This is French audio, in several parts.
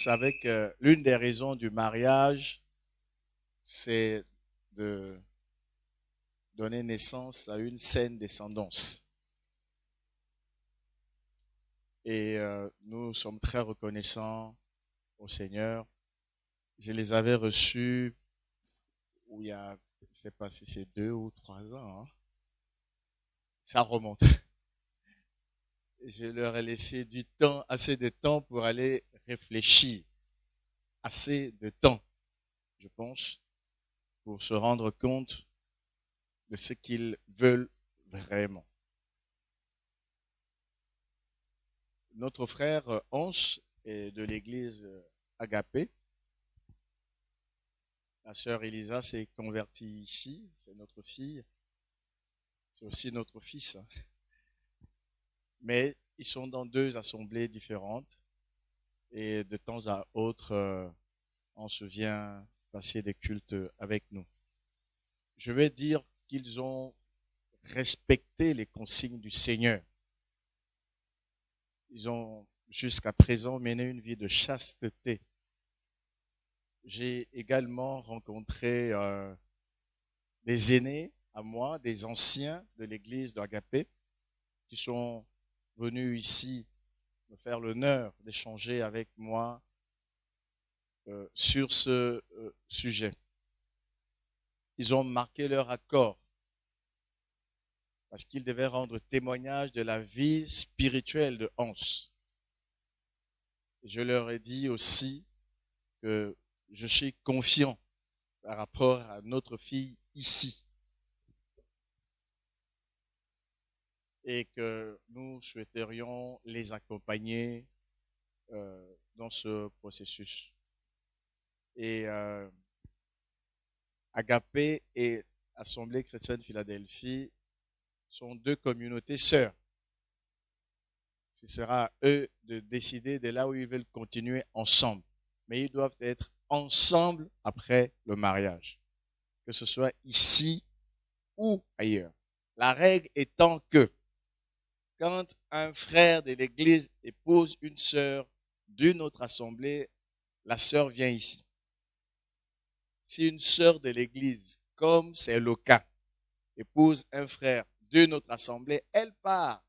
savez que l'une des raisons du mariage, c'est de donner naissance à une saine descendance. Et nous sommes très reconnaissants au Seigneur. Je les avais reçus il y a, je ne sais pas si c'est 2 ou 3 ans, hein. Ça remonte. Je leur ai laissé du temps, assez de temps pour aller réfléchir. Assez de temps, je pense, pour se rendre compte de ce qu'ils veulent vraiment. Notre frère Ange est de l'église Agapé. La sœur Elisa s'est convertie ici, c'est notre fille, c'est aussi notre fils, hein. Mais ils sont dans 2 assemblées différentes et de temps à autre, on se vient passer des cultes avec nous. Je vais dire qu'ils ont respecté les consignes du Seigneur. Ils ont jusqu'à présent mené une vie de chasteté. J'ai également rencontré des aînés à moi, des anciens de l'église d'Agapé, qui sont venus ici me faire l'honneur d'échanger avec moi sur ce sujet. Ils ont marqué leur accord parce qu'ils devaient rendre témoignage de la vie spirituelle de Hans. Je leur ai dit aussi que je suis confiant par rapport à notre fille ici et que nous souhaiterions les accompagner dans ce processus. Et Agapé et Assemblée chrétienne Philadelphie sont 2 communautés sœurs. Ce sera à eux de décider de là où ils veulent continuer ensemble. Mais ils doivent être ensemble après le mariage, que ce soit ici ou ailleurs. La règle étant que quand un frère de l'église épouse une sœur d'une autre assemblée, la sœur vient ici. Si une sœur de l'église, comme c'est le cas, épouse un frère d'une autre assemblée, elle part.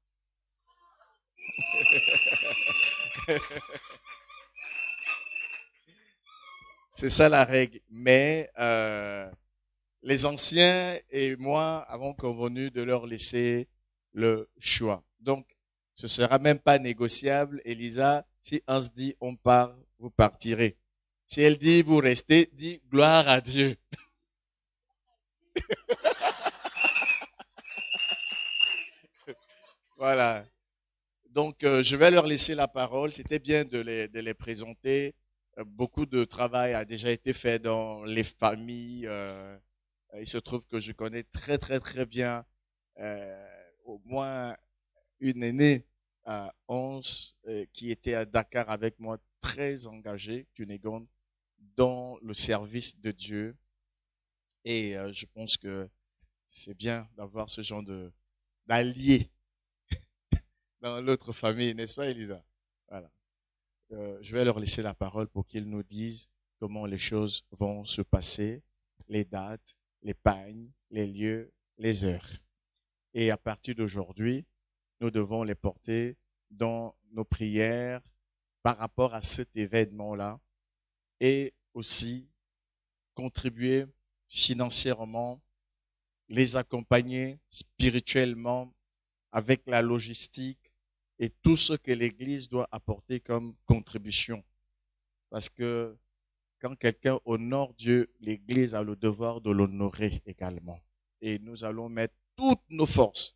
C'est ça la règle. Mais les anciens et moi avons convenu de leur laisser le choix. Donc, ce sera même pas négociable. Elisa, si on se dit on part, vous partirez. Si elle dit vous restez, dis gloire à Dieu. Voilà. Donc, je vais leur laisser la parole. C'était bien de les présenter. Beaucoup de travail a déjà été fait dans les familles. Il se trouve que je connais très, très, très bien au moins une aînée à 11 qui était à Dakar avec moi, très engagée, Cunégonde, dans le service de Dieu. Et je pense que c'est bien d'avoir ce genre d'alliés dans l'autre famille, n'est-ce pas, Elisa? Voilà. Je vais leur laisser la parole pour qu'ils nous disent comment les choses vont se passer, les dates, les pagnes, les lieux, les heures. Et à partir d'aujourd'hui, nous devons les porter dans nos prières par rapport à cet événement-là et aussi contribuer financièrement, les accompagner spirituellement avec la logistique et tout ce que l'Église doit apporter comme contribution. Parce que quand quelqu'un honore Dieu, l'Église a le devoir de l'honorer également. Et nous allons mettre toutes nos forces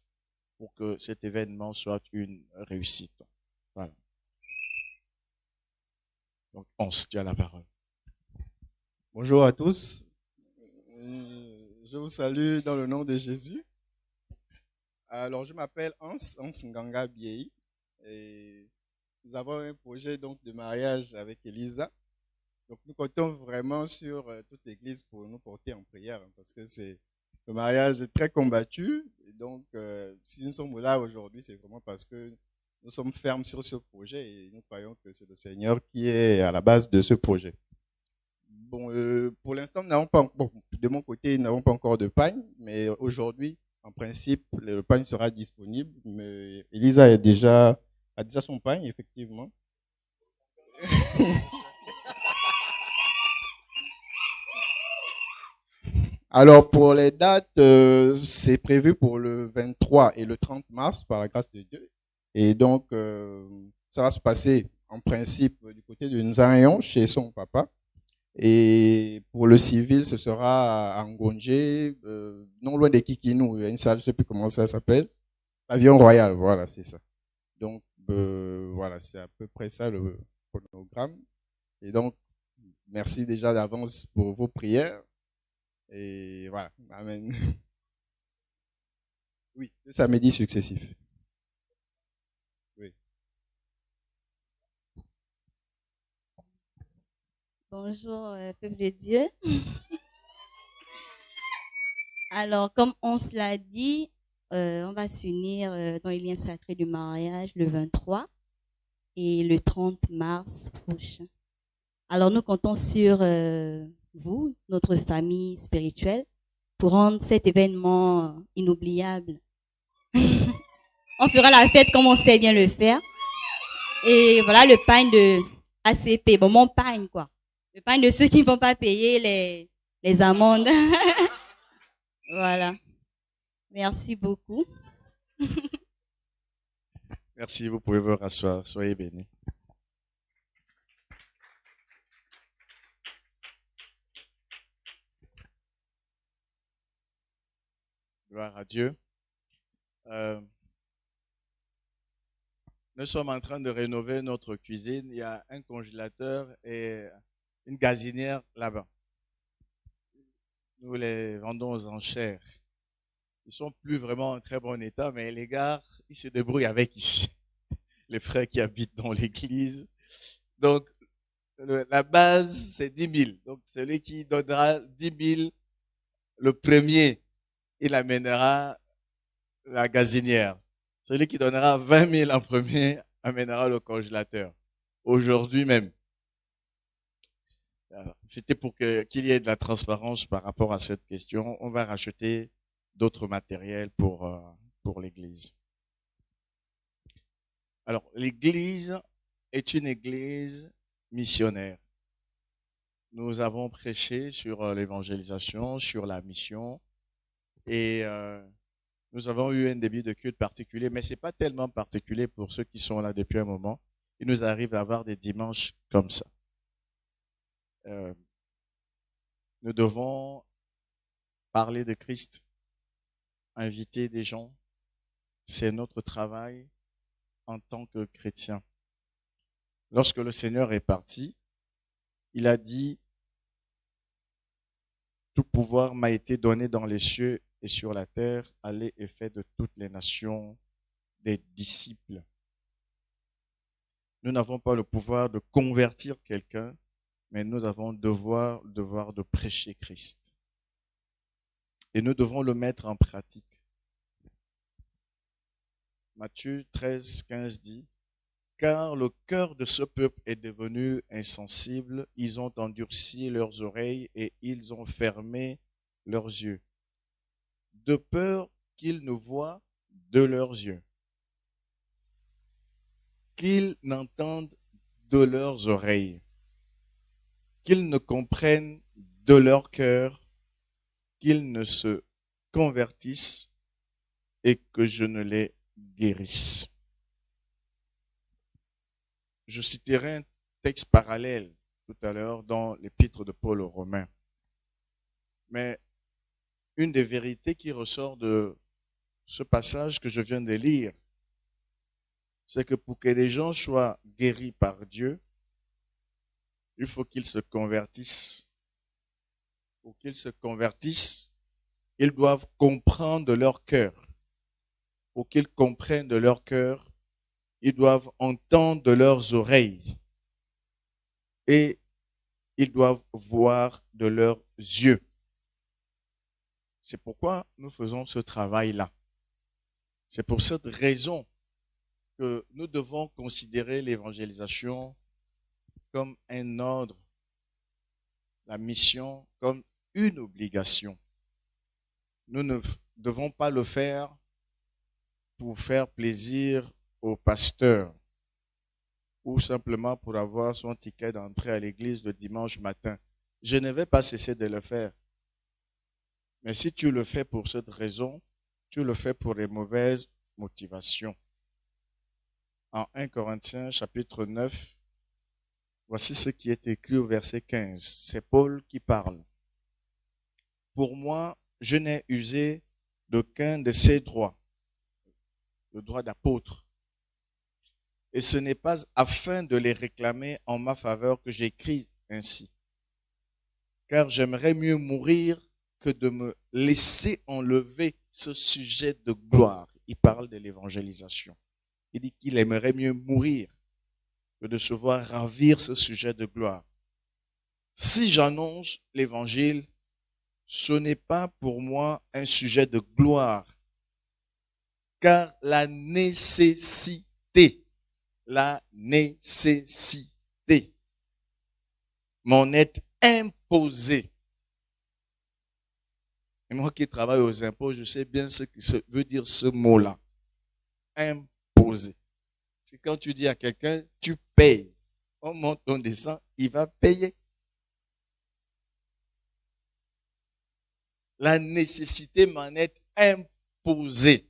pour que cet événement soit une réussite. Voilà. Donc, tu as la parole. Bonjour à tous. Je vous salue dans le nom de Jésus. Alors, je m'appelle Hans Nganga Biei, et nous avons un projet donc de mariage avec Elisa. Donc, nous comptons vraiment sur toute l'Église pour nous porter en prière, hein, parce que le mariage est très combattu. Et donc, si nous sommes là aujourd'hui, c'est vraiment parce que nous sommes fermes sur ce projet et nous croyons que c'est le Seigneur qui est à la base de ce projet. Bon, pour l'instant, nous n'avons pas, bon, de mon côté, nous n'avons pas encore de pagne, mais aujourd'hui, en principe, le pagne sera disponible. Mais Elisa a déjà son pagne, effectivement. Alors, pour les dates, c'est prévu pour le 23 et le 30 mars, par la grâce de Dieu. Et donc, ça va se passer, en principe, du côté de Nzayon, chez son papa. Et pour le civil, ce sera à Ngongé, non loin de Kikinou. Il y a une salle, je ne sais plus comment ça s'appelle. Avion Royal, voilà, c'est ça. Donc, voilà, c'est à peu près ça le chronogramme. Et donc, merci déjà d'avance pour vos prières. Et voilà, amen. Oui, 2 samedis successifs. Oui. Bonjour, peuple de Dieu. Alors, comme on se l'a dit, on va s'unir dans les liens sacrés du mariage le 23 et le 30 mars prochain. Alors, nous comptons sur vous, notre famille spirituelle, pour rendre cet événement inoubliable. On fera la fête comme on sait bien le faire. Et voilà le pain de ACP, bon, mon pain, quoi. Le pain de ceux qui ne vont pas payer les amendes. Voilà. Merci beaucoup. Merci, vous pouvez vous rasseoir. Soyez bénis. Gloire à Dieu. Nous sommes en train de rénover notre cuisine. Il y a un congélateur et une gazinière là-bas. Nous les vendons aux enchères. Ils sont plus vraiment en très bon état, mais les gars, ils se débrouillent avec ici. Les frères qui habitent dans l'église. Donc, la base, c'est 10 000. Donc, celui qui donnera 10 000, le premier, il amènera la gazinière. Celui qui donnera 20 000 en premier, amènera le congélateur. Aujourd'hui même. C'était pour qu'il y ait de la transparence par rapport à cette question. On va racheter d'autres matériels pour l'église. Alors, l'église est une église missionnaire. Nous avons prêché sur l'évangélisation, sur la mission, et nous avons eu un début de culte particulier, mais c'est pas tellement particulier pour ceux qui sont là depuis un moment. Il nous arrive d'avoir des dimanches comme ça. Nous devons parler de Christ, inviter des gens. C'est notre travail en tant que chrétien. Lorsque le Seigneur est parti, il a dit, tout pouvoir m'a été donné dans les cieux et sur la terre, allez et faites de toutes les nations des disciples. Nous n'avons pas le pouvoir de convertir quelqu'un, mais nous avons le devoir de prêcher Christ. Et nous devons le mettre en pratique. Matthieu 13, 15 dit, car le cœur de ce peuple est devenu insensible, ils ont endurci leurs oreilles et ils ont fermé leurs yeux, de peur qu'ils ne voient de leurs yeux, qu'ils n'entendent de leurs oreilles, qu'ils ne comprennent de leur cœur, qu'ils ne se convertissent et que je ne les guérisse. Je citerai un texte parallèle tout à l'heure dans l'épître de Paul aux Romains. Mais une des vérités qui ressort de ce passage que je viens de lire, c'est que pour que les gens soient guéris par Dieu, il faut qu'ils se convertissent. Pour qu'ils se convertissent, ils doivent comprendre de leur cœur. Pour qu'ils comprennent de leur cœur, ils doivent entendre de leurs oreilles. Et ils doivent voir de leurs yeux. C'est pourquoi nous faisons ce travail-là. C'est pour cette raison que nous devons considérer l'évangélisation comme un ordre, la mission comme une obligation. Nous ne devons pas le faire pour faire plaisir au pasteur ou simplement pour avoir son ticket d'entrée à l'église le dimanche matin. Je ne vais pas cesser de le faire. Mais si tu le fais pour cette raison, tu le fais pour les mauvaises motivations. En 1 Corinthiens chapitre 9, voici ce qui est écrit au verset 15. C'est Paul qui parle. Pour moi, je n'ai usé d'aucun de ces droits, le droit d'apôtre. Et ce n'est pas afin de les réclamer en ma faveur que j'écris ainsi. Car j'aimerais mieux mourir que de me laisser enlever ce sujet de gloire. Il parle de l'évangélisation. Il dit qu'il aimerait mieux mourir que de se voir ravir ce sujet de gloire. Si j'annonce l'évangile, ce n'est pas pour moi un sujet de gloire, car la nécessité m'en est imposée. Et moi qui travaille aux impôts, je sais bien ce que veut dire ce mot-là. Imposé. C'est quand tu dis à quelqu'un, tu payes. On monte, on descend, il va payer. La nécessité m'en est imposée.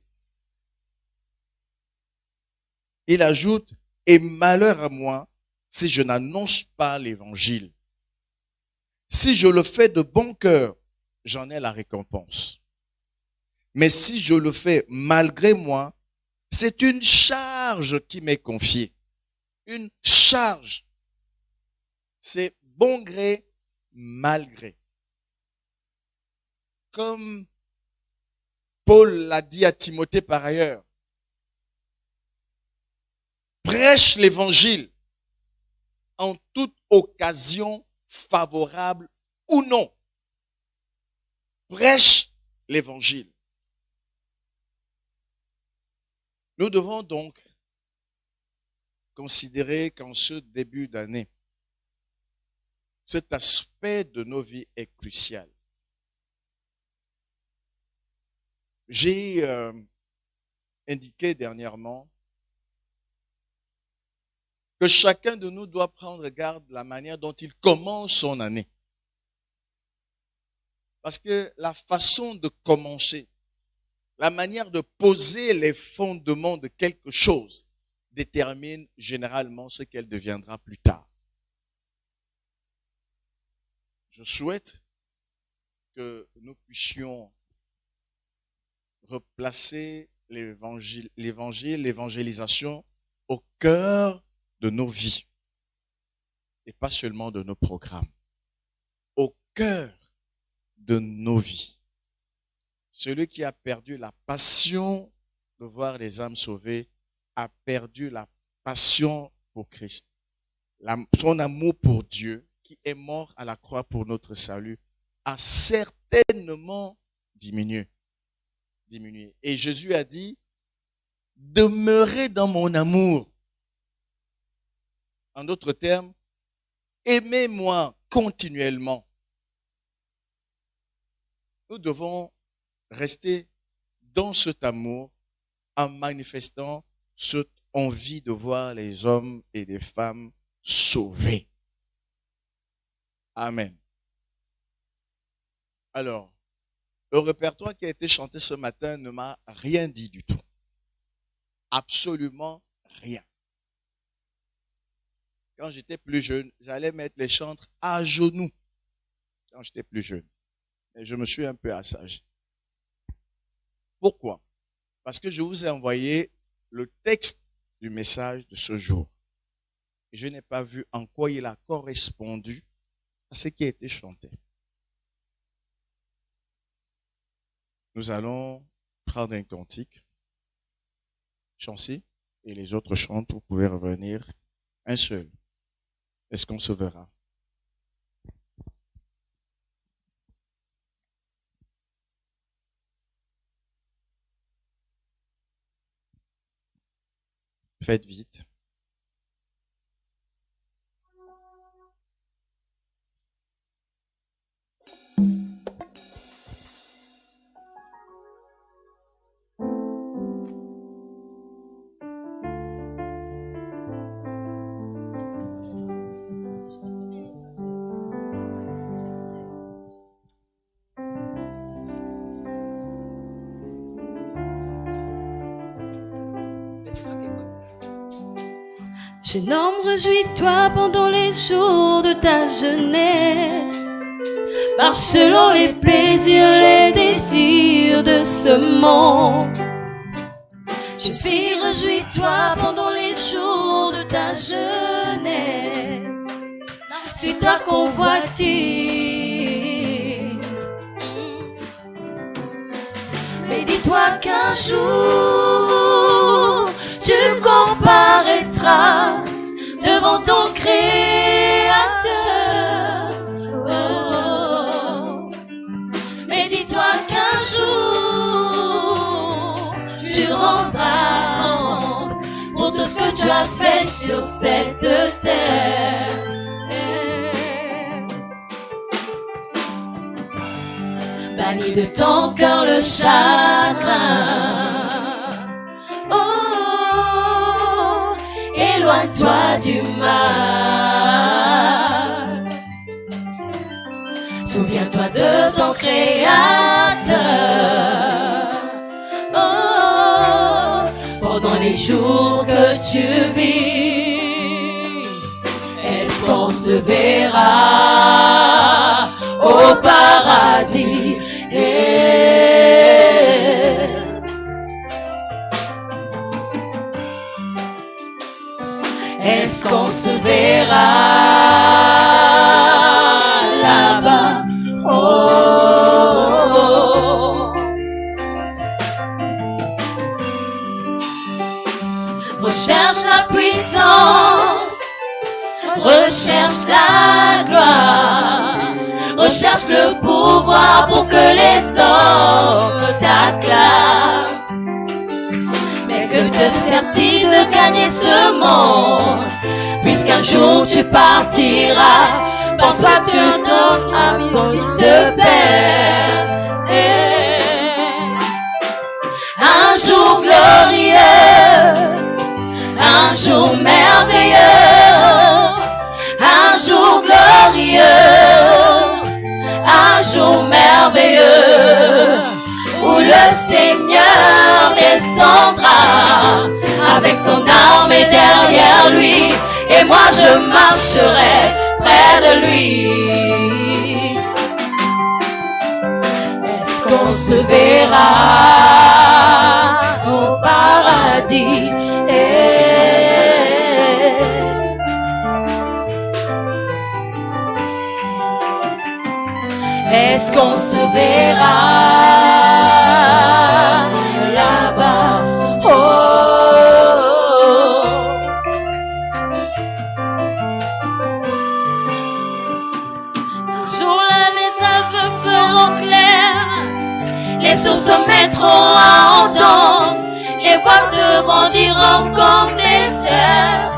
Il ajoute, et malheur à moi si je n'annonce pas l'évangile. Si je le fais de bon cœur, j'en ai la récompense. Mais si je le fais malgré moi, c'est une charge qui m'est confiée. Une charge. C'est bon gré, mal gré. Comme Paul l'a dit à Timothée par ailleurs. Prêche l'évangile en toute occasion favorable ou non. Prêche l'évangile. Nous devons donc considérer qu'en ce début d'année, cet aspect de nos vies est crucial. J'ai indiqué dernièrement que chacun de nous doit prendre garde de la manière dont il commence son année. Parce que la façon de commencer, la manière de poser les fondements de quelque chose détermine généralement ce qu'elle deviendra plus tard. Je souhaite que nous puissions replacer l'évangélisation au cœur de nos vies et pas seulement de nos programmes. Au cœur de nos vies. Celui qui a perdu la passion de voir les âmes sauvées a perdu la passion pour Christ. Son amour pour Dieu, qui est mort à la croix pour notre salut, a certainement diminué. Et Jésus a dit, demeurez dans mon amour. En d'autres termes, aimez-moi continuellement. Nous devons rester dans cet amour en manifestant cette envie de voir les hommes et les femmes sauvés. Amen. Alors, le répertoire qui a été chanté ce matin ne m'a rien dit du tout. Absolument rien. Quand j'étais plus jeune, j'allais mettre les chantres à genoux. Quand j'étais plus jeune. Et je me suis un peu assagi. Pourquoi? Parce que je vous ai envoyé le texte du message de ce jour. Et je n'ai pas vu en quoi il a correspondu à ce qui a été chanté. Nous allons prendre un cantique, chanter, et les autres chantent, vous pouvez revenir un seul. Est-ce qu'on se verra? Faites vite. Jeune homme, réjouis-toi pendant les jours de ta jeunesse. Marche selon les plaisirs, les désirs de ce monde. Jeune fille, réjouis-toi pendant les jours de ta jeunesse. Suis-toi convoitise. Mais dis-toi qu'un jour tu comparaîtras devant ton Créateur. Oh. Mais dis-toi qu'un jour tu rendras pour tout ce que tu as fait sur cette terre. Bannis de ton cœur le chagrin. Oh, éloigne-toi du mal. Souviens-toi de ton Créateur. Oh, pendant les jours que tu vis, est-ce qu'on se verra au paradis? Est-ce qu'on se verra là-bas? Oh. Recherche la puissance, recherche la gloire, recherche le pouvoir pour que les hommes t'acclament. Mais que te sert-il de gagner ce monde, puisqu'un jour tu partiras? Pense-toi que ton ami qui se perd. Un jour glorieux, un jour merveilleux, un jour glorieux, un jour merveilleux, où le Seigneur descendra avec son armée derrière lui, et moi je marcherai près de lui. Est-ce qu'on se verra au paradis? Est-ce qu'on se verra là-bas? Oh. Ce jour-là, les aveugles feront clair, les sourds se mettront à entendre, les voix devront dire comme des cerfs,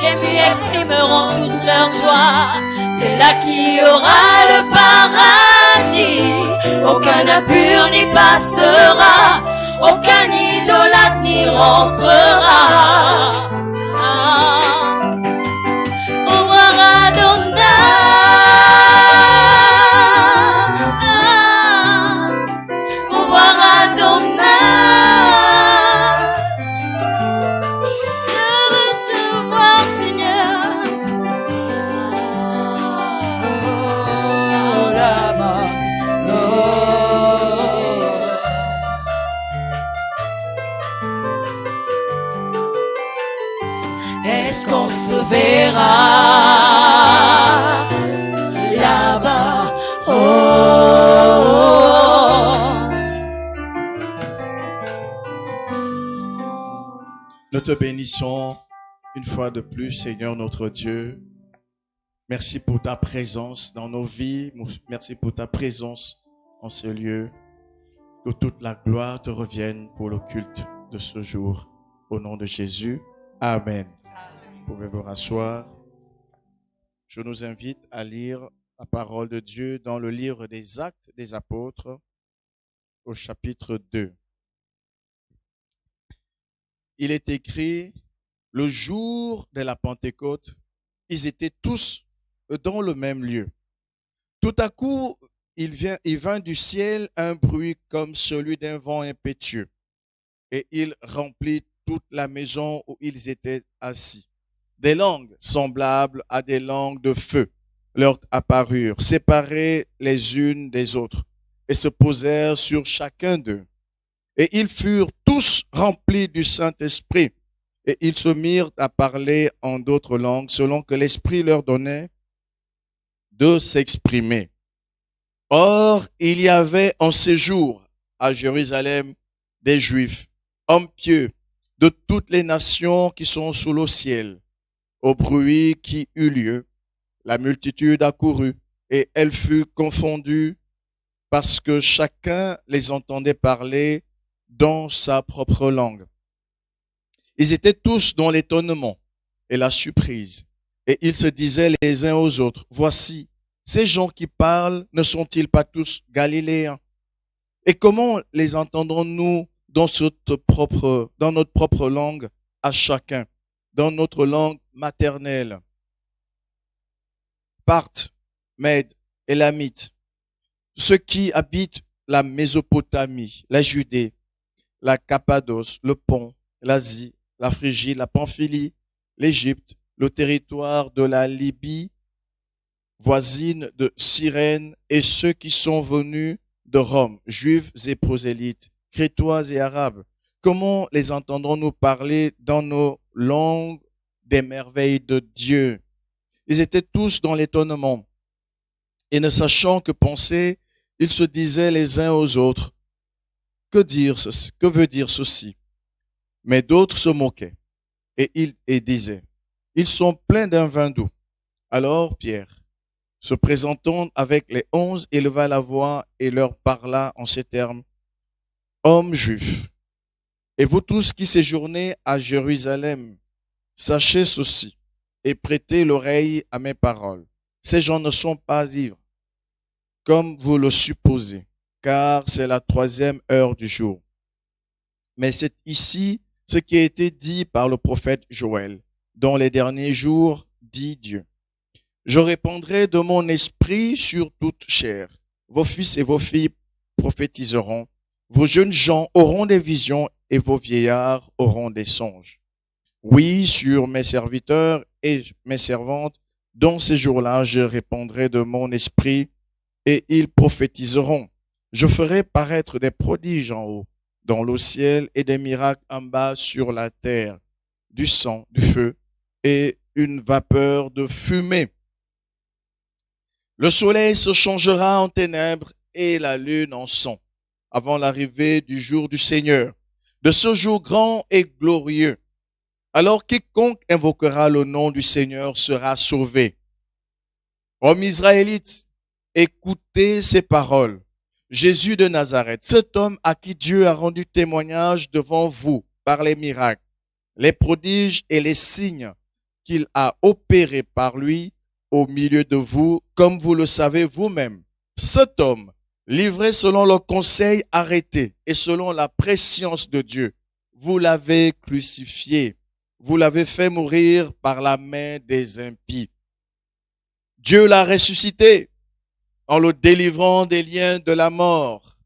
les muets exprimeront toute leur joie. C'est là qu'il y aura le paradis. Aucun impur n'y passera, aucun idolâtre n'y rentrera. Au revoir Adonai, au revoir Adonai. Je veux te voir, Seigneur. Est-ce qu'on se verra là-bas? Oh. Nous te bénissons une fois de plus, Seigneur notre Dieu. Merci pour ta présence dans nos vies. Merci pour ta présence en ce lieu. Que toute la gloire te revienne pour le culte de ce jour. Au nom de Jésus, Amen. Vous pouvez vous rasseoir. Je nous invite à lire la parole de Dieu dans le livre des Actes des Apôtres au chapitre 2. Il est écrit, le jour de la Pentecôte, ils étaient tous dans le même lieu. Tout à coup, il vint du ciel un bruit comme celui d'un vent impétueux, et il remplit toute la maison où ils étaient assis. Des langues semblables à des langues de feu leur apparurent, séparées les unes des autres, et se posèrent sur chacun d'eux. Et ils furent tous remplis du Saint-Esprit, et ils se mirent à parler en d'autres langues, selon que l'Esprit leur donnait de s'exprimer. Or, il y avait en séjour à Jérusalem des Juifs, hommes pieux, de toutes les nations qui sont sous le ciel. Au bruit qui eut lieu, la multitude accourut, et elle fut confondue, parce que chacun les entendait parler dans sa propre langue. Ils étaient tous dans l'étonnement et la surprise, et ils se disaient les uns aux autres, voici, ces gens qui parlent ne sont-ils pas tous galiléens? Et comment les entendrons-nous dans notre propre langue à chacun, dans notre langue maternelle? Parthes, Mèdes, Élamites, ceux qui habitent la Mésopotamie, la Judée, la Cappadoce, le Pont, l'Asie, la Phrygie, la Pamphylie, l'Égypte, le territoire de la Libye, voisine de Cyrène, et ceux qui sont venus de Rome, juifs et prosélytes, crétois et arabes. Comment les entendrons-nous parler dans nos langues des merveilles de Dieu? Ils étaient tous dans l'étonnement, et ne sachant que penser, ils se disaient les uns aux autres, que veut dire ceci? Mais d'autres se moquaient, et disaient, ils sont pleins d'un vin doux. Alors Pierre, se présentant avec les 11, éleva la voix et leur parla en ces termes, hommes juifs, et vous tous qui séjournez à Jérusalem, sachez ceci, et prêtez l'oreille à mes paroles. Ces gens ne sont pas ivres, comme vous le supposez, car c'est la 3e heure du jour. Mais c'est ici ce qui a été dit par le prophète Joël. Dans les derniers jours, dit Dieu, je répandrai de mon esprit sur toute chair. Vos fils et vos filles prophétiseront. Vos jeunes gens auront des visions et vos vieillards auront des songes. Oui, sur mes serviteurs et mes servantes, dans ces jours-là, je répandrai de mon esprit et ils prophétiseront. Je ferai paraître des prodiges en haut, dans le ciel, et des miracles en bas sur la terre, du sang, du feu et une vapeur de fumée. Le soleil se changera en ténèbres et la lune en sang, avant l'arrivée du jour du Seigneur, de ce jour grand et glorieux. Alors quiconque invoquera le nom du Seigneur sera sauvé. Hommes israélites, écoutez ces paroles. Jésus de Nazareth, cet homme à qui Dieu a rendu témoignage devant vous par les miracles, les prodiges et les signes qu'il a opérés par lui au milieu de vous, comme vous le savez vous-même. Cet homme, livré selon le conseil arrêté et selon la prescience de Dieu, vous l'avez crucifié. Vous l'avez fait mourir par la main des impies. Dieu l'a ressuscité en le délivrant des liens de la mort,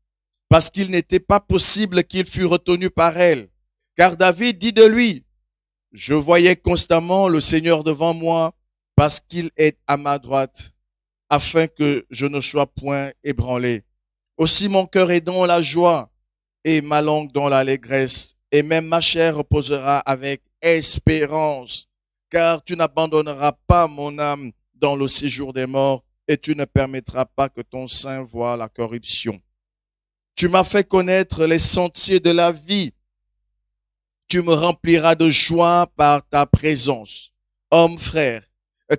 parce qu'il n'était pas possible qu'il fût retenu par elle. Car David dit de lui, « Je voyais constamment le Seigneur devant moi, parce qu'il est à ma droite, afin que je ne sois point ébranlé. Aussi mon cœur est dans la joie, et ma langue dans l'allégresse, et même ma chair reposera avec espérance, car tu n'abandonneras pas mon âme dans le séjour des morts, et tu ne permettras pas que ton sein voie la corruption. Tu m'as fait connaître les sentiers de la vie. Tu me rempliras de joie par ta présence. Hommes, frères,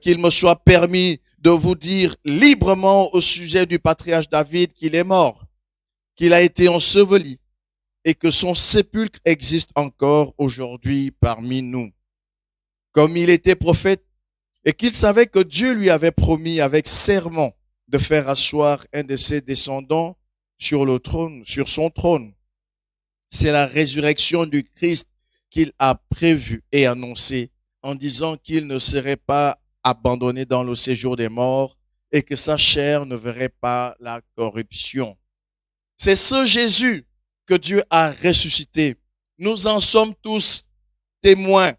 qu'il me soit permis de vous dire librement au sujet du patriarche David qu'il est mort, qu'il a été enseveli et que son sépulcre existe encore aujourd'hui parmi nous. comme il était prophète, et qu'il savait que Dieu lui avait promis avec serment de faire asseoir un de ses descendants sur le trône, sur son trône. C'est la résurrection du Christ qu'il a prévue et annoncée en disant qu'il ne serait pas abandonné dans le séjour des morts et que sa chair ne verrait pas la corruption. C'est ce Jésus que Dieu a ressuscité. Nous en sommes tous témoins.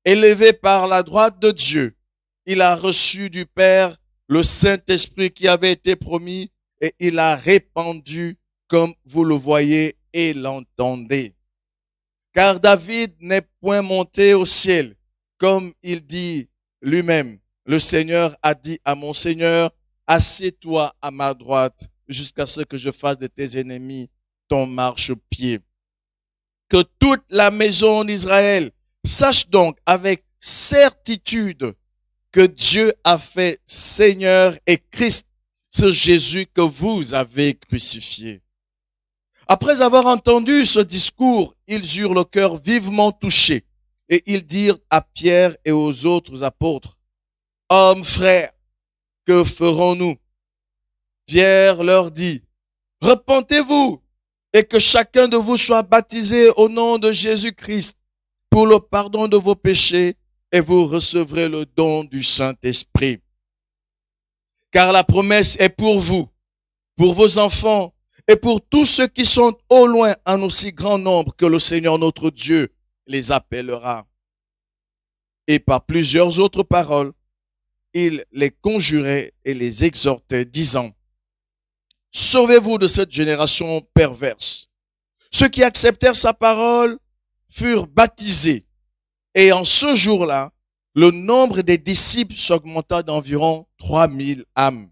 Élevé par la droite de Dieu, il a reçu du Père le Saint-Esprit qui avait été promis et il a répandu comme vous le voyez et l'entendez. Car David n'est point monté au ciel, comme il dit lui-même. Le Seigneur a dit à mon Seigneur, assieds-toi à ma droite jusqu'à ce que je fasse de tes ennemis ton marchepied. Que toute la maison d'Israël sache donc avec certitude que Dieu a fait Seigneur et Christ, ce Jésus que vous avez crucifié. Après avoir entendu ce discours, ils eurent le cœur vivement touché et ils dirent à Pierre et aux autres apôtres, « Hommes, frères, que ferons-nous » Pierre leur dit, « Repentez-vous et que chacun de vous soit baptisé au nom de Jésus-Christ pour le pardon de vos péchés et vous recevrez le don du Saint-Esprit. Car la promesse est pour vous, pour vos enfants et pour tous ceux qui sont au loin en aussi grand nombre que le Seigneur notre Dieu les appellera. » Et par plusieurs autres paroles, il les conjurait et les exhortait, disant, « Sauvez-vous de cette génération perverse. » Ceux qui acceptèrent sa parole furent baptisés. Et en ce jour-là, le nombre des disciples s'augmenta d'environ 3000 âmes.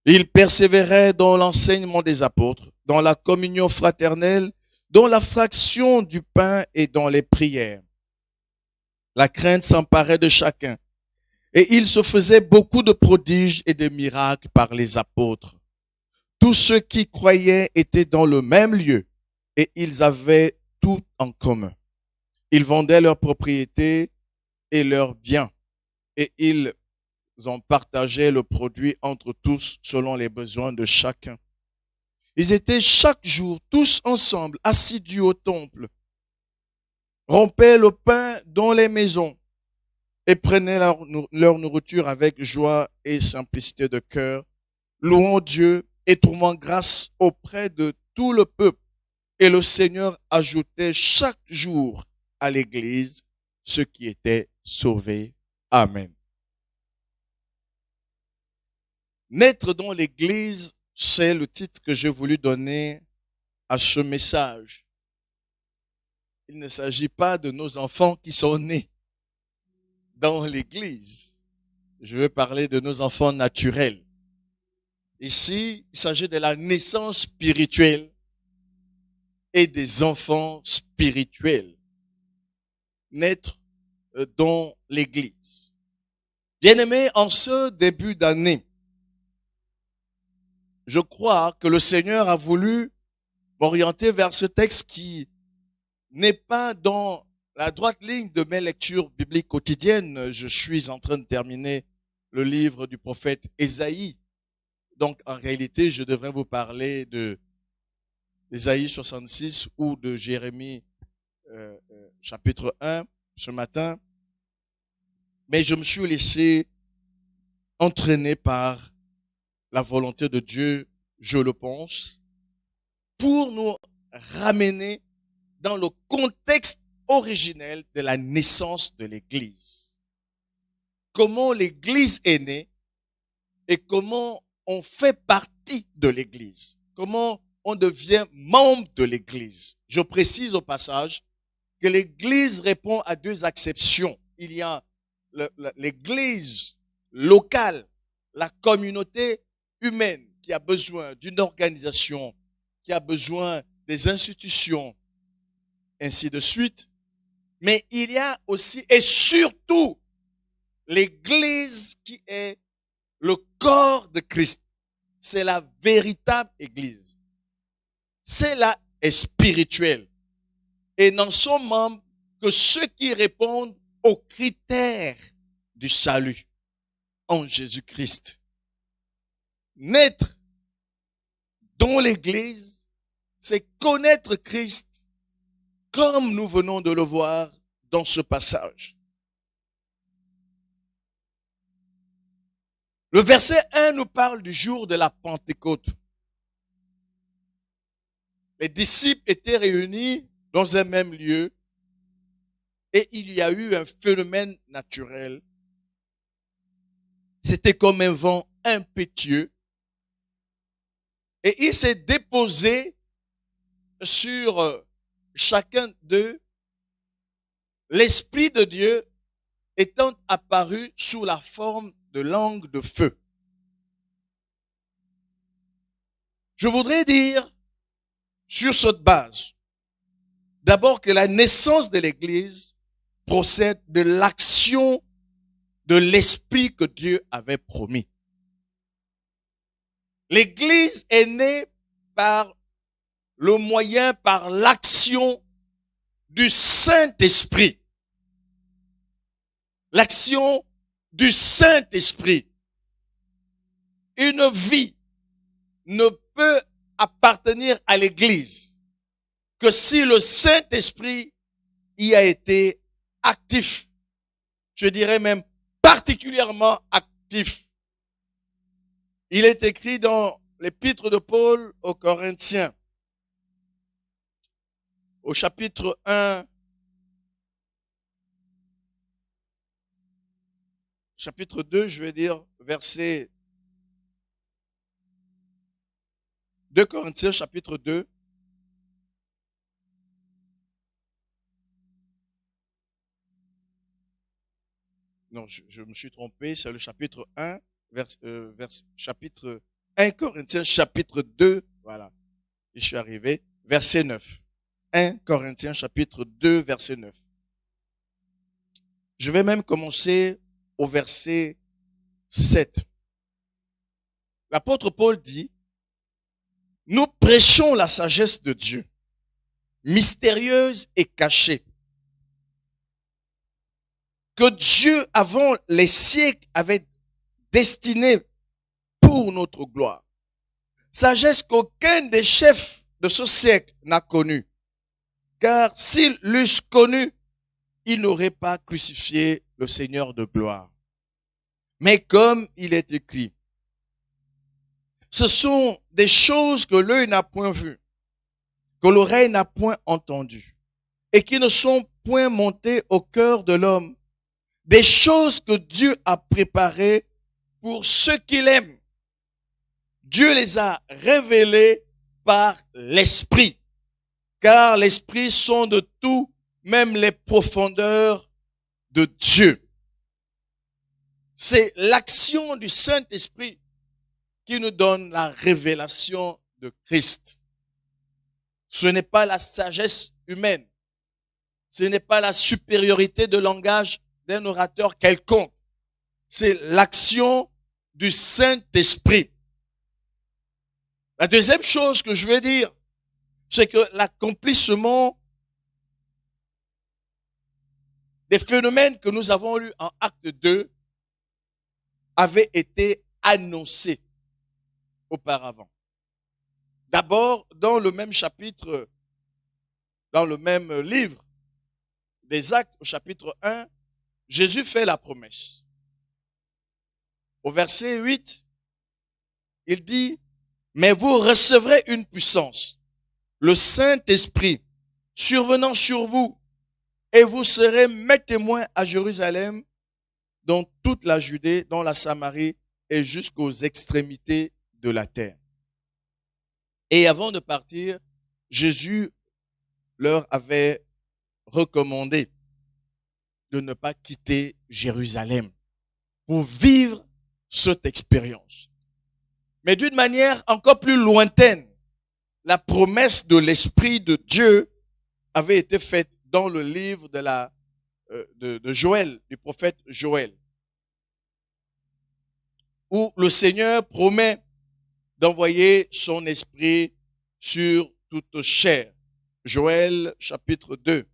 Ils persévéraient dans l'enseignement des apôtres, dans la communion fraternelle, dans la fraction du pain et dans les prières. La crainte s'emparait de chacun. Et il se faisait beaucoup de prodiges et de miracles par les apôtres. Tous ceux qui croyaient étaient dans le même lieu et ils avaient tout en commun. Ils vendaient leurs propriétés et leurs biens et ils en partageaient le produit entre tous selon les besoins de chacun. Ils étaient chaque jour tous ensemble assidus au temple, rompaient le pain dans les maisons et prenaient leur nourriture avec joie et simplicité de cœur, louant Dieu et trouvant grâce auprès de tout le peuple. Et le Seigneur ajoutait chaque jour à l'Église ceux qui étaient sauvés. Amen. Naître dans l'Église, c'est le titre que j'ai voulu donner à ce message. Il ne s'agit pas de nos enfants qui sont nés dans l'Église. Je veux parler de nos enfants naturels. Ici, il s'agit de la naissance spirituelle et des enfants spirituels. Naître dans l'Église. Bien-aimés, en ce début d'année, je crois que le Seigneur a voulu m'orienter vers ce texte qui n'est pas dans la droite ligne de mes lectures bibliques quotidiennes. Je suis en train de terminer le livre du prophète Ésaïe. Donc, en réalité, je devrais vous parler de Ésaïe 66 ou de Jérémie chapitre 1 ce matin. Mais je me suis laissé entraîner par la volonté de Dieu, je le pense, pour nous ramener dans le contexte originel de la naissance de l'Église. Comment l'Église est née et comment on fait partie de l'Église. Comment on devient membre de l'Église. Je précise au passage que l'Église répond à deux acceptions. Il y a l'Église locale, la communauté humaine qui a besoin d'une organisation, qui a besoin des institutions, ainsi de suite. Mais il y a aussi et surtout l'Église qui est le corps de Christ. C'est la véritable Église. Celle-là est spirituelle. Et n'en sont membres que ceux qui répondent aux critères du salut en Jésus-Christ. Naître dans l'Église, c'est connaître Christ comme nous venons de le voir dans ce passage. Le verset 1 nous parle du jour de la Pentecôte. Les disciples étaient réunis dans un même lieu et il y a eu un phénomène naturel. C'était comme un vent impétueux et il s'est déposé sur chacun d'eux, l'Esprit de Dieu étant apparu sous la forme de langue de feu. Je voudrais dire sur cette base, d'abord que la naissance de l'Église procède de l'action de l'Esprit que Dieu avait promis. L'Église est née par le moyen, par l'action du Saint-Esprit. L'action du Saint-Esprit. Une vie ne peut appartenir à l'Église que si le Saint-Esprit y a été actif. Je dirais même particulièrement actif. Il est écrit dans l'épître de Paul aux Corinthiens, au chapitre 1, chapitre 2, je vais dire, verset 2 Corinthiens, chapitre 2. Non, je me suis trompé, c'est le chapitre 1, chapitre 1 Corinthiens, chapitre 2, voilà, je suis arrivé, verset 9. 1 Corinthiens, chapitre 2, verset 9. Je vais même commencer au verset 7. L'apôtre Paul dit, « Nous prêchons la sagesse de Dieu, mystérieuse et cachée, que Dieu, avant les siècles, avait destinée pour notre gloire. Sagesse qu'aucun des chefs de ce siècle n'a connue. Car s'ils l'eussent connu, ils n'auraient pas crucifié le Seigneur de gloire. Mais comme il est écrit, ce sont des choses que l'œil n'a point vues, que l'oreille n'a point entendues, et qui ne sont point montées au cœur de l'homme, des choses que Dieu a préparées pour ceux qu'il aime. Dieu les a révélées par l'Esprit, car l'Esprit sonde tout, même les profondeurs de Dieu. C'est l'action du Saint-Esprit qui nous donne la révélation de Christ. Ce n'est pas la sagesse humaine. Ce n'est pas la supériorité de langage d'un orateur quelconque. C'est l'action du Saint-Esprit. La deuxième chose que je veux dire, c'est que l'accomplissement des phénomènes que nous avons lus en Acte 2 avait été annoncé auparavant. D'abord, dans le même chapitre, dans le même livre des Actes, au chapitre 1, Jésus fait la promesse. Au verset 8, il dit, « Mais vous recevrez une puissance, le Saint-Esprit, survenant sur vous, et vous serez mes témoins à Jérusalem, dans toute la Judée, dans la Samarie et jusqu'aux extrémités de la terre. » Et avant de partir, Jésus leur avait recommandé de ne pas quitter Jérusalem pour vivre cette expérience. Mais d'une manière encore plus lointaine, la promesse de l'Esprit de Dieu avait été faite dans le livre de Joël, du prophète Joël, où le Seigneur promet d'envoyer son esprit sur toute chair. Joël chapitre 2.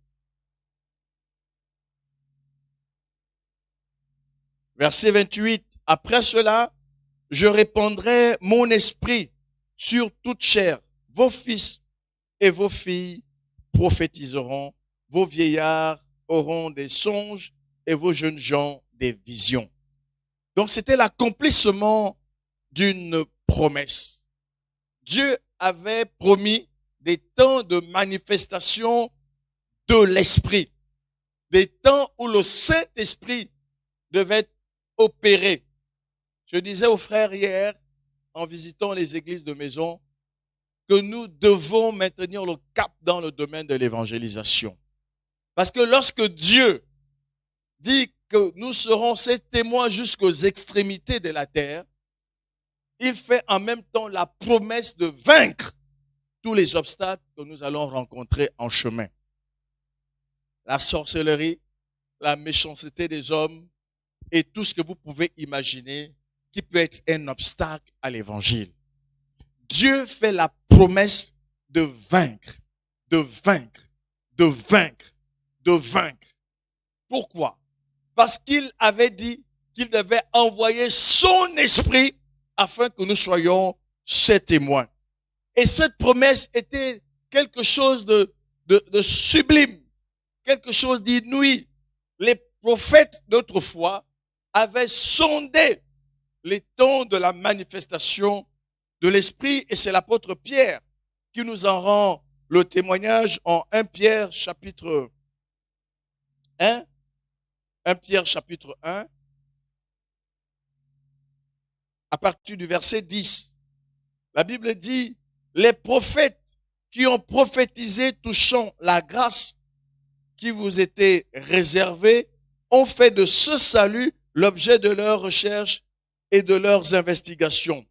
Verset 28. Après cela, je répandrai mon esprit sur toute chair. Vos fils et vos filles prophétiseront. Vos vieillards auront des songes et vos jeunes gens des visions. Donc c'était l'accomplissement d'une promesse. Dieu avait promis des temps de manifestation de l'Esprit, des temps où le Saint-Esprit devait opérer. Je disais aux frères hier, en visitant les églises de maison, que nous devons maintenir le cap dans le domaine de l'évangélisation. Parce que lorsque Dieu dit que nous serons ses témoins jusqu'aux extrémités de la terre, il fait en même temps la promesse de vaincre tous les obstacles que nous allons rencontrer en chemin. La sorcellerie, la méchanceté des hommes et tout ce que vous pouvez imaginer qui peut être un obstacle à l'évangile. Dieu fait la promesse de vaincre, de vaincre, de vaincre, de vaincre. Pourquoi? Parce qu'il avait dit qu'il devait envoyer son esprit afin que nous soyons ses témoins. Et cette promesse était quelque chose de sublime, quelque chose d'inouï. Les prophètes d'autrefois avaient sondé les temps de la manifestation de l'Esprit, et c'est l'apôtre Pierre qui nous en rend le témoignage en 1 Pierre chapitre 1, 1 Pierre chapitre 1, à partir du verset 10. La Bible dit, les prophètes qui ont prophétisé touchant la grâce qui vous était réservée ont fait de ce salut l'objet de leurs recherches et de leurs investigations,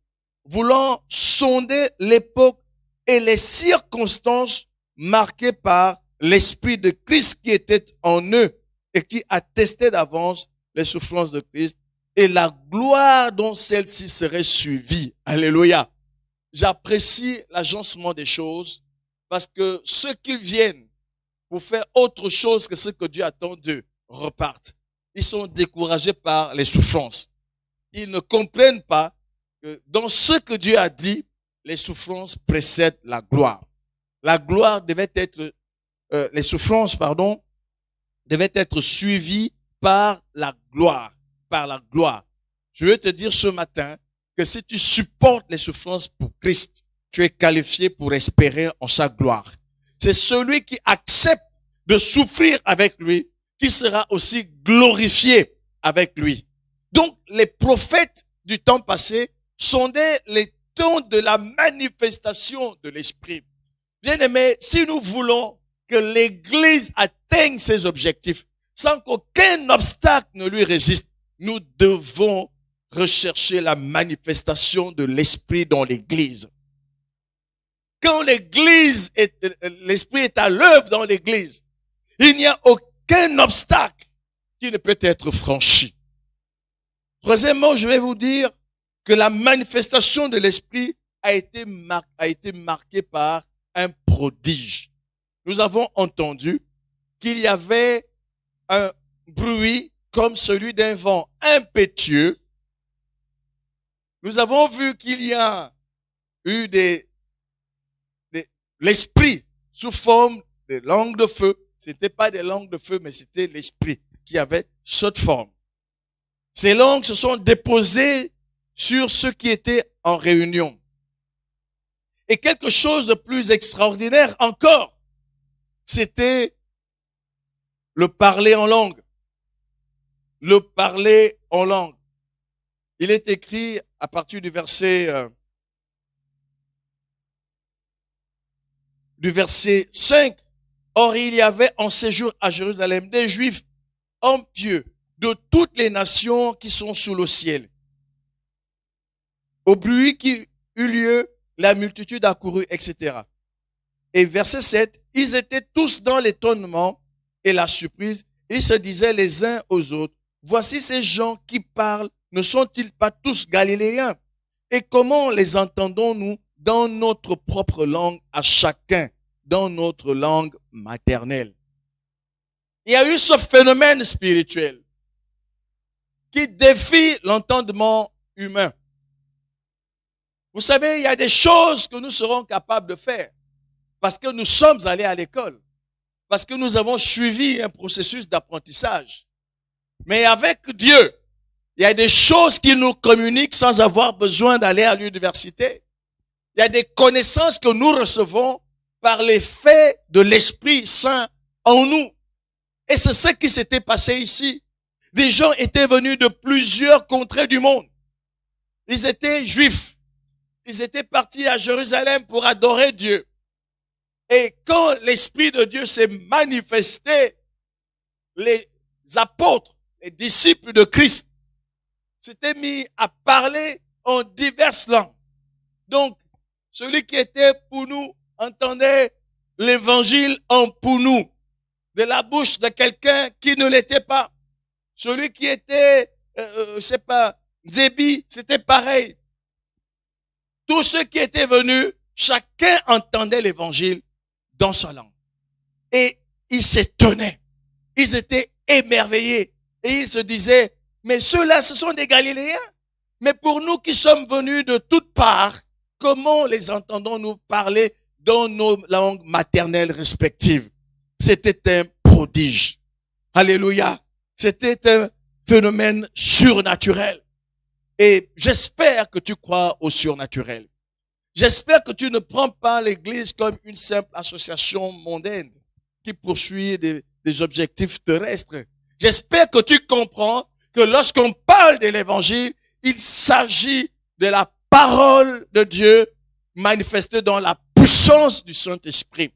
voulant sonder l'époque et les circonstances marquées par l'Esprit de Christ qui était en eux et qui attestait d'avance les souffrances de Christ et la gloire dont celle-ci serait suivie. Alléluia. J'apprécie l'agencement des choses parce que ceux qui viennent pour faire autre chose que ce que Dieu attend d'eux repartent. Ils sont découragés par les souffrances. Ils ne comprennent pas que dans ce que Dieu a dit, les souffrances précèdent la gloire. La gloire devait être, les souffrances, devaient être suivies par la gloire, par la gloire. Je veux te dire ce matin que si tu supportes les souffrances pour Christ, tu es qualifié pour espérer en sa gloire. C'est celui qui accepte de souffrir avec lui qui sera aussi glorifié avec lui. Donc, les prophètes du temps passé sondaient les temps de la manifestation de l'Esprit. Bien-aimés, si nous voulons que l'Église atteigne ses objectifs sans qu'aucun obstacle ne lui résiste, nous devons rechercher la manifestation de l'Esprit dans l'Église. Quand l'Esprit est à l'œuvre dans l'Église, il n'y a aucun obstacle qui ne peut être franchi. Troisièmement, je vais vous dire que la manifestation de l'Esprit a été marquée par un prodige. Nous avons entendu qu'il y avait un bruit comme celui d'un vent impétueux. Nous avons vu qu'il y a eu l'Esprit sous forme de langues de feu. Ce n'était pas des langues de feu, mais c'était l'Esprit qui avait cette forme. Ces langues se sont déposées sur ceux qui étaient en réunion. Et quelque chose de plus extraordinaire encore, c'était le parler en langue. Le parler en langue. Il est écrit à partir du verset 5. Or, il y avait en séjour à Jérusalem des Juifs hommes pieux de toutes les nations qui sont sous le ciel. Au bruit qui eut lieu, la multitude accourut, etc. Et verset 7, ils étaient tous dans l'étonnement et la surprise. Ils se disaient les uns aux autres, voici ces gens qui parlent, ne sont-ils pas tous galiléens? Et comment les entendons-nous dans notre propre langue à chacun, dans notre langue maternelle? Il y a eu ce phénomène spirituel. qui défient l'entendement humain. Vous savez, il y a des choses que nous serons capables de faire parce que nous sommes allés à l'école, parce que nous avons suivi un processus d'apprentissage. Mais avec Dieu, il y a des choses qui nous communiquent sans avoir besoin d'aller à l'université. Il y a des connaissances que nous recevons par l'effet de l'Esprit Saint en nous. Et c'est ce qui s'était passé ici. Des gens étaient venus de plusieurs contrées du monde. Ils étaient juifs. Ils étaient partis à Jérusalem pour adorer Dieu. Et quand l'Esprit de Dieu s'est manifesté, les apôtres, les disciples de Christ, s'étaient mis à parler en diverses langues. Donc, celui qui était pour nous entendait l'évangile en pour nous, de la bouche de quelqu'un qui ne l'était pas. Celui qui était, Zébi, c'était pareil. Tous ceux qui étaient venus, chacun entendait l'évangile dans sa langue. Et ils s'étonnaient. Ils étaient émerveillés. Et ils se disaient, mais ceux-là, ce sont des Galiléens. Mais pour nous qui sommes venus de toutes parts, comment les entendons-nous parler dans nos langues maternelles respectives? C'était un prodige. Alléluia. C'était un phénomène surnaturel. Et j'espère que tu crois au surnaturel. J'espère que tu ne prends pas l'Église comme une simple association mondaine qui poursuit des objectifs terrestres. J'espère que tu comprends que lorsqu'on parle de l'Évangile, il s'agit de la parole de Dieu manifestée dans la puissance du Saint-Esprit.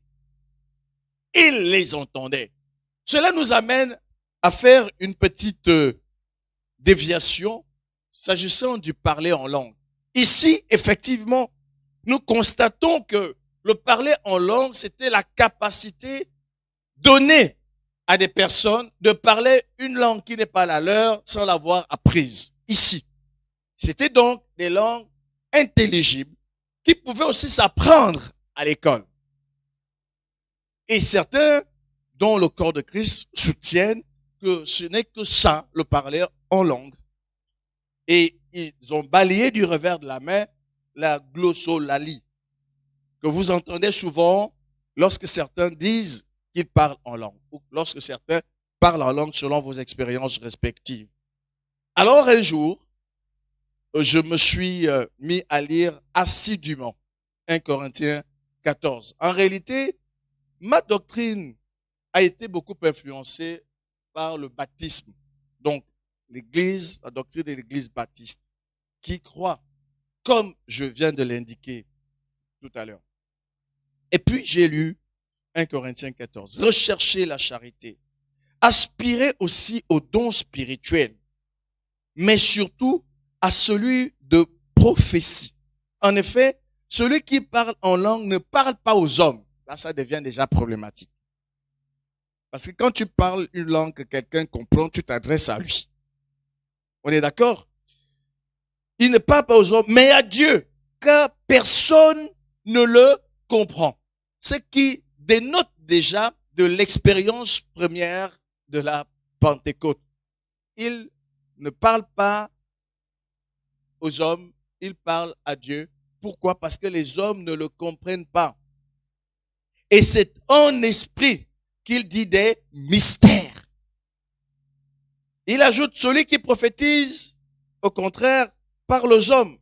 Ils les entendaient. Cela nous amène à faire une petite déviation s'agissant du parler en langue. Ici, effectivement, nous constatons que le parler en langue, c'était la capacité donnée à des personnes de parler une langue qui n'est pas la leur sans l'avoir apprise. Ici, c'était donc des langues intelligibles qui pouvaient aussi s'apprendre à l'école. Et certains, dont le corps de Christ, soutiennent que ce n'est que ça, le parler en langue. Et ils ont balayé du revers de la main la glossolalie, que vous entendez souvent lorsque certains disent qu'ils parlent en langue, ou lorsque certains parlent en langue selon vos expériences respectives. Alors un jour, je me suis mis à lire assidûment 1 Corinthiens 14. En réalité, ma doctrine a été beaucoup influencée par le baptisme. Donc, l'Église, la doctrine de l'Église baptiste, qui croit, comme je viens de l'indiquer tout à l'heure. Et puis, j'ai lu 1 Corinthiens 14. Recherchez la charité. Aspirez aussi aux dons spirituels, mais surtout à celui de prophétie. En effet, celui qui parle en langue ne parle pas aux hommes. Là, ça devient déjà problématique. Parce que quand tu parles une langue que quelqu'un comprend, tu t'adresses à lui. On est d'accord? Il ne parle pas aux hommes, mais à Dieu, car personne ne le comprend. Ce qui dénote déjà de l'expérience première de la Pentecôte. Il ne parle pas aux hommes, il parle à Dieu. Pourquoi? Parce que les hommes ne le comprennent pas. Et c'est en esprit qu'il dit des mystères. Il ajoute, celui qui prophétise, au contraire, parle aux hommes,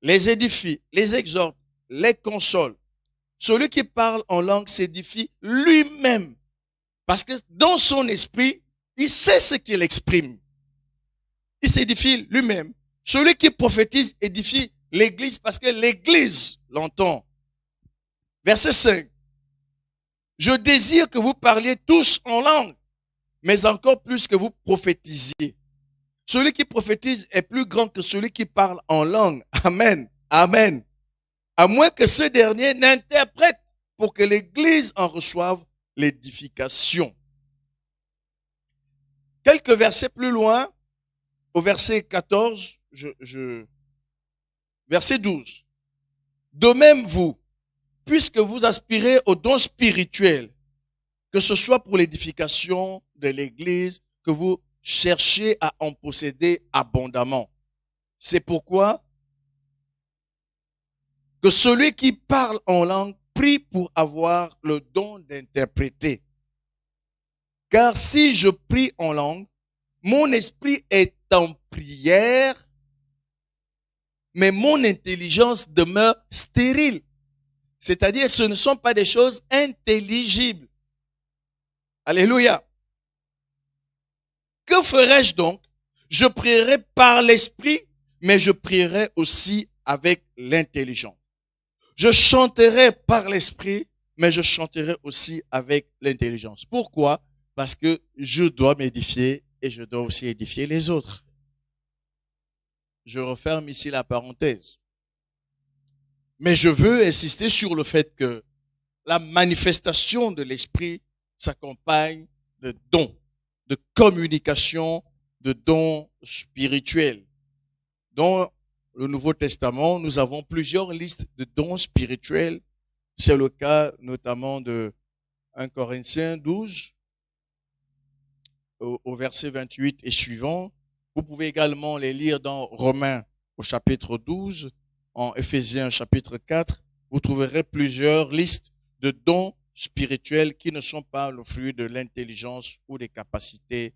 les édifie, les exhorte, les console. Celui qui parle en langue s'édifie lui-même. Parce que dans son esprit, il sait ce qu'il exprime. Il s'édifie lui-même. Celui qui prophétise édifie l'Église parce que l'Église l'entend. Verset 5. Je désire que vous parliez tous en langue, mais encore plus que vous prophétisiez. Celui qui prophétise est plus grand que celui qui parle en langue. Amen. Amen. À moins que ce dernier n'interprète pour que l'Église en reçoive l'édification. Quelques versets plus loin, au verset 14, verset 12. De même vous, puisque vous aspirez aux dons spirituels, que ce soit pour l'édification de l'Église, que vous cherchez à en posséder abondamment. C'est pourquoi que celui qui parle en langue prie pour avoir le don d'interpréter. Car si je prie en langue, mon esprit est en prière, mais mon intelligence demeure stérile. C'est-à-dire, ce ne sont pas des choses intelligibles. Alléluia. Que ferai-je donc? Je prierai par l'esprit, mais je prierai aussi avec l'intelligence. Je chanterai par l'esprit, mais je chanterai aussi avec l'intelligence. Pourquoi? Parce que je dois m'édifier et je dois aussi édifier les autres. Je referme ici la parenthèse. Mais je veux insister sur le fait que la manifestation de l'esprit s'accompagne de dons, de communication, de dons spirituels. Dans le Nouveau Testament, nous avons plusieurs listes de dons spirituels. C'est le cas notamment de 1 Corinthiens 12, au verset 28 et suivant. Vous pouvez également les lire dans Romains au chapitre 12, en Éphésiens chapitre 4. Vous trouverez plusieurs listes de dons spirituels qui ne sont pas le fruit de l'intelligence ou des capacités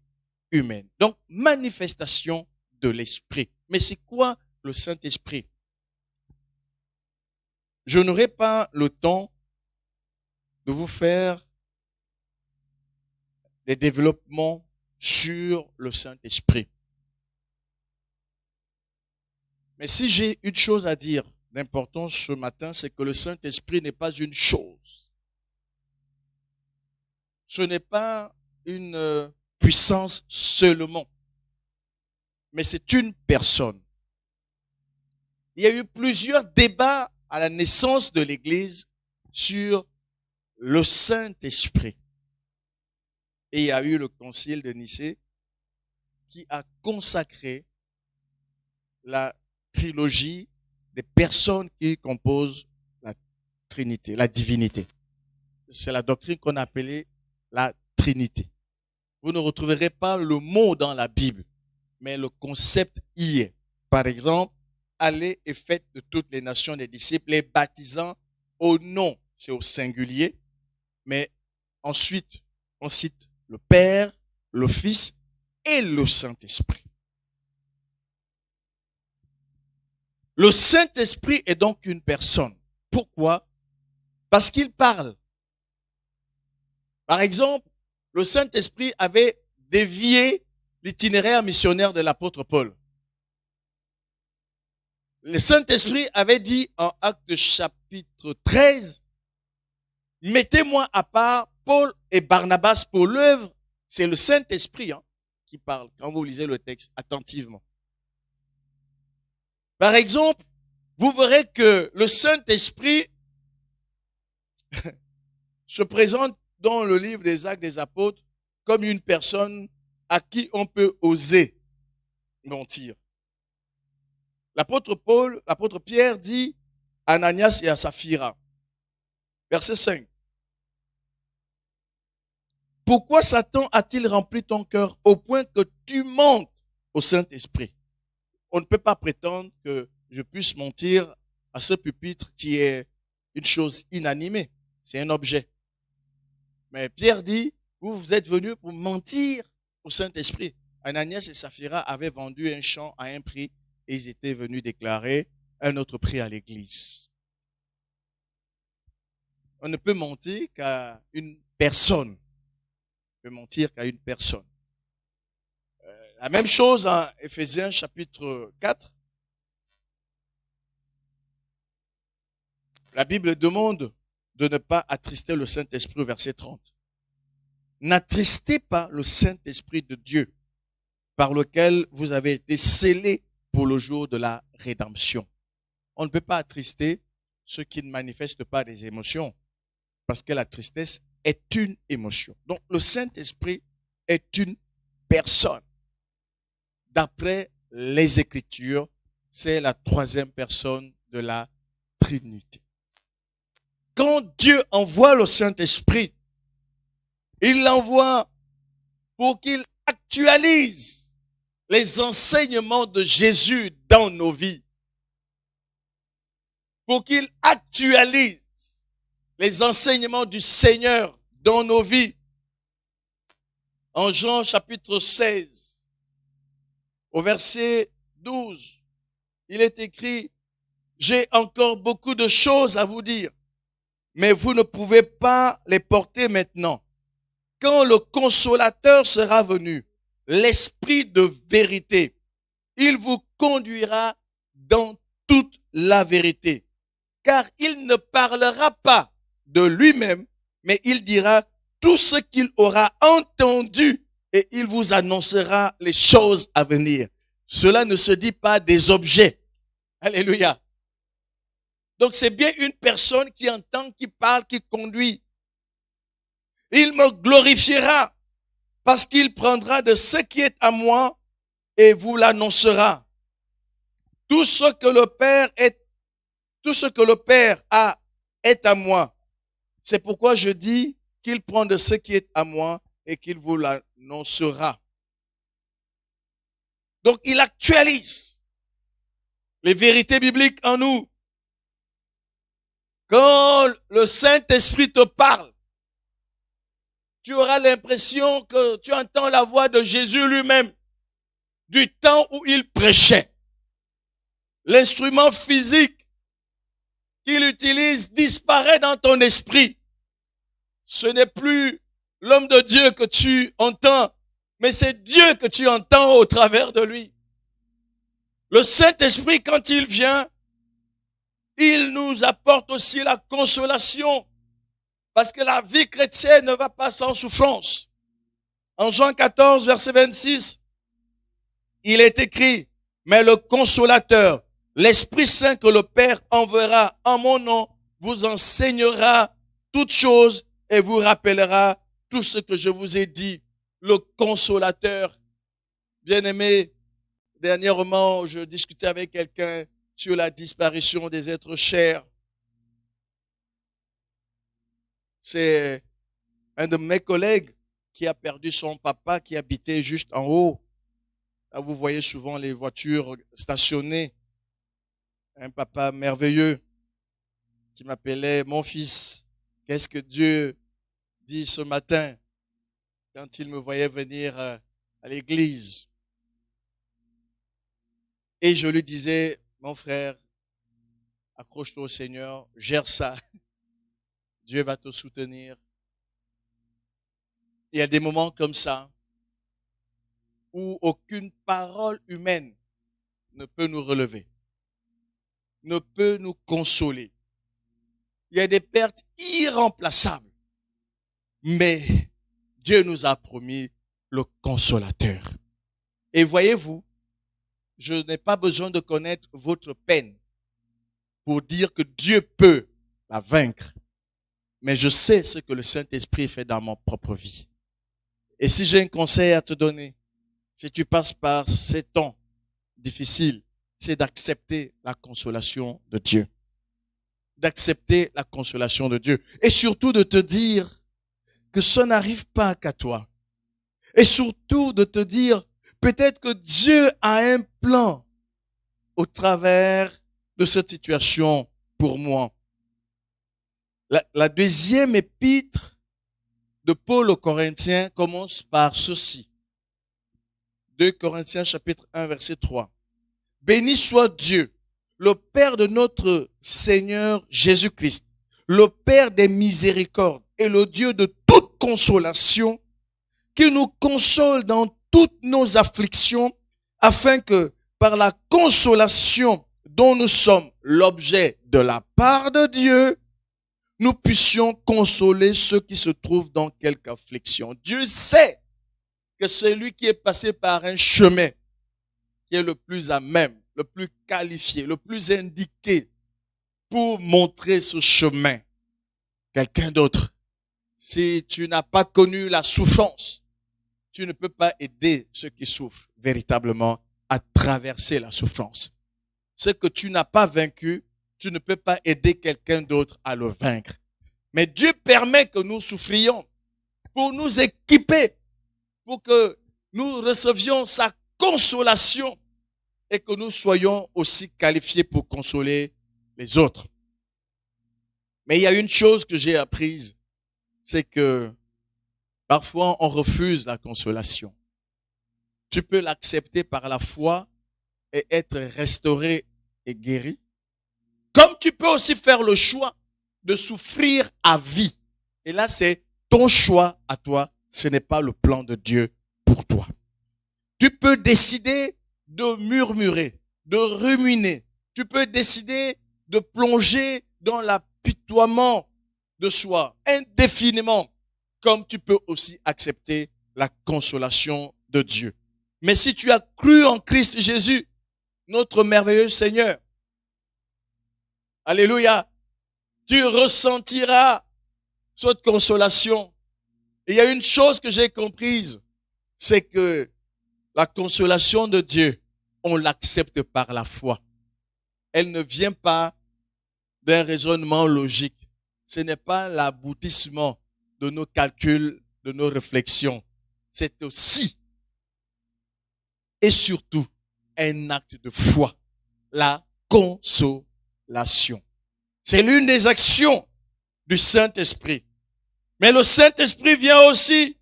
humaines. Donc, manifestation de l'esprit. Mais c'est quoi le Saint-Esprit? Je n'aurai pas le temps de vous faire des développements sur le Saint-Esprit. Mais si j'ai une chose à dire d'importance ce matin, c'est que le Saint-Esprit n'est pas une chose. Ce n'est pas une puissance seulement, mais c'est une personne. Il y a eu plusieurs débats à la naissance de l'Église sur le Saint-Esprit. Et il y a eu le concile de Nicée qui a consacré la trilogie des personnes qui composent la Trinité, la divinité. C'est la doctrine qu'on appelait la Trinité. Vous ne retrouverez pas le mot dans la Bible, mais le concept y est. Par exemple, allez et faites de toutes les nations des disciples, les baptisant au nom, c'est au singulier, mais ensuite, on cite le Père, le Fils et le Saint-Esprit. Le Saint-Esprit est donc une personne. Pourquoi? Parce qu'il parle. Par exemple, le Saint-Esprit avait dévié l'itinéraire missionnaire de l'apôtre Paul. Le Saint-Esprit avait dit en Actes chapitre 13, « Mettez-moi à part Paul et Barnabas pour l'œuvre. » C'est le Saint-Esprit qui parle quand vous lisez le texte attentivement. Par exemple, vous verrez que le Saint-Esprit se présente dans le livre des Actes des Apôtres comme une personne à qui on peut oser mentir. L'apôtre Pierre dit à Ananias et à Saphira, verset 5. Pourquoi Satan a-t-il rempli ton cœur au point que tu mentes au Saint-Esprit? On ne peut pas prétendre que je puisse mentir à ce pupitre qui est une chose inanimée. C'est un objet. Mais Pierre dit, vous êtes venus pour mentir au Saint-Esprit. Ananias et Saphira avaient vendu un champ à un prix et ils étaient venus déclarer un autre prix à l'église. On ne peut mentir qu'à une personne. On peut mentir qu'à une personne. La même chose en Éphésiens chapitre 4. La Bible demande de ne pas attrister le Saint-Esprit au verset 30. N'attristez pas le Saint-Esprit de Dieu par lequel vous avez été scellés pour le jour de la rédemption. On ne peut pas attrister ceux qui ne manifestent pas des émotions parce que la tristesse est une émotion. Donc le Saint-Esprit est une personne. D'après les Écritures, c'est la troisième personne de la Trinité. Quand Dieu envoie le Saint-Esprit, il l'envoie pour qu'il actualise les enseignements de Jésus dans nos vies. Pour qu'il actualise les enseignements du Seigneur dans nos vies. En Jean chapitre 16, au verset 12, il est écrit, « J'ai encore beaucoup de choses à vous dire, mais vous ne pouvez pas les porter maintenant. Quand le Consolateur sera venu, l'Esprit de vérité, il vous conduira dans toute la vérité. Car il ne parlera pas de lui-même, mais il dira tout ce qu'il aura entendu et il vous annoncera les choses à venir. » Cela ne se dit pas des objets. Alléluia. Donc c'est bien une personne qui entend, qui parle, qui conduit. Il me glorifiera parce qu'il prendra de ce qui est à moi et vous l'annoncera. Tout ce que le Père a est à moi. C'est pourquoi je dis qu'il prend de ce qui est à moi et qu'il vous l'annoncera. Donc, il actualise les vérités bibliques en nous. Quand le Saint-Esprit te parle, tu auras l'impression que tu entends la voix de Jésus lui-même du temps où il prêchait. L'instrument physique qu'il utilise disparaît dans ton esprit. Ce n'est plus l'homme de Dieu que tu entends, mais c'est Dieu que tu entends au travers de lui. Le Saint-Esprit, quand il vient, il nous apporte aussi la consolation, parce que la vie chrétienne ne va pas sans souffrance. En Jean 14, verset 26, il est écrit, « Mais le Consolateur, l'Esprit Saint que le Père enverra en mon nom, vous enseignera toutes choses et vous rappellera tout ce que je vous ai dit. » Le Consolateur. Bien-aimé, dernièrement, je discutais avec quelqu'un sur la disparition des êtres chers. C'est un de mes collègues qui a perdu son papa qui habitait juste en haut. Là, vous voyez souvent les voitures stationnées. Un papa merveilleux qui m'appelait « Mon fils, qu'est-ce que Dieu dit ce matin ?» quand il me voyait venir à l'église. Et je lui disais, mon frère, accroche-toi au Seigneur, gère ça. Dieu va te soutenir. Il y a des moments comme ça où aucune parole humaine ne peut nous relever, ne peut nous consoler. Il y a des pertes irremplaçables. Mais Dieu nous a promis le Consolateur. Et voyez-vous, je n'ai pas besoin de connaître votre peine pour dire que Dieu peut la vaincre. Mais je sais ce que le Saint-Esprit fait dans ma propre vie. Et si j'ai un conseil à te donner, si tu passes par ces temps difficiles, c'est d'accepter la consolation de Dieu. D'accepter la consolation de Dieu. Et surtout de te dire que ça n'arrive pas qu'à toi. Et surtout de te dire, peut-être que Dieu a un plan au travers de cette situation pour moi. La deuxième épître de Paul aux Corinthiens commence par ceci. 2 Corinthiens chapitre 1 verset 3. Béni soit Dieu, le Père de notre Seigneur Jésus-Christ, le Père des miséricordes et le Dieu de toute consolation, qui nous console dans toutes nos afflictions, afin que, par la consolation dont nous sommes l'objet de la part de Dieu, nous puissions consoler ceux qui se trouvent dans quelque affliction. Dieu sait que celui qui est passé par un chemin qui est le plus à même, le plus qualifié, le plus indiqué pour montrer ce chemin, quelqu'un d'autre. Si tu n'as pas connu la souffrance, tu ne peux pas aider ceux qui souffrent véritablement à traverser la souffrance. Ce que tu n'as pas vaincu, tu ne peux pas aider quelqu'un d'autre à le vaincre. Mais Dieu permet que nous souffrions pour nous équiper, pour que nous recevions sa consolation et que nous soyons aussi qualifiés pour consoler les autres. Mais il y a une chose que j'ai apprise, c'est que parfois on refuse la consolation. Tu peux l'accepter par la foi et être restauré et guéri. Comme tu peux aussi faire le choix de souffrir à vie. Et là, c'est ton choix à toi. Ce n'est pas le plan de Dieu pour toi. Tu peux décider de murmurer, de ruminer. Tu peux décider de plonger dans l'apitoiement de soi indéfiniment, comme tu peux aussi accepter la consolation de Dieu. Mais si tu as cru en Christ Jésus, notre merveilleux Seigneur, alléluia, tu ressentiras cette consolation. Et il y a une chose que j'ai comprise, c'est que la consolation de Dieu, on l'accepte par la foi. Elle ne vient pas d'un raisonnement logique. Ce n'est pas l'aboutissement de nos calculs, de nos réflexions. C'est aussi et surtout un acte de foi, la consolation. C'est l'une des actions du Saint-Esprit. Mais le Saint-Esprit vient aussi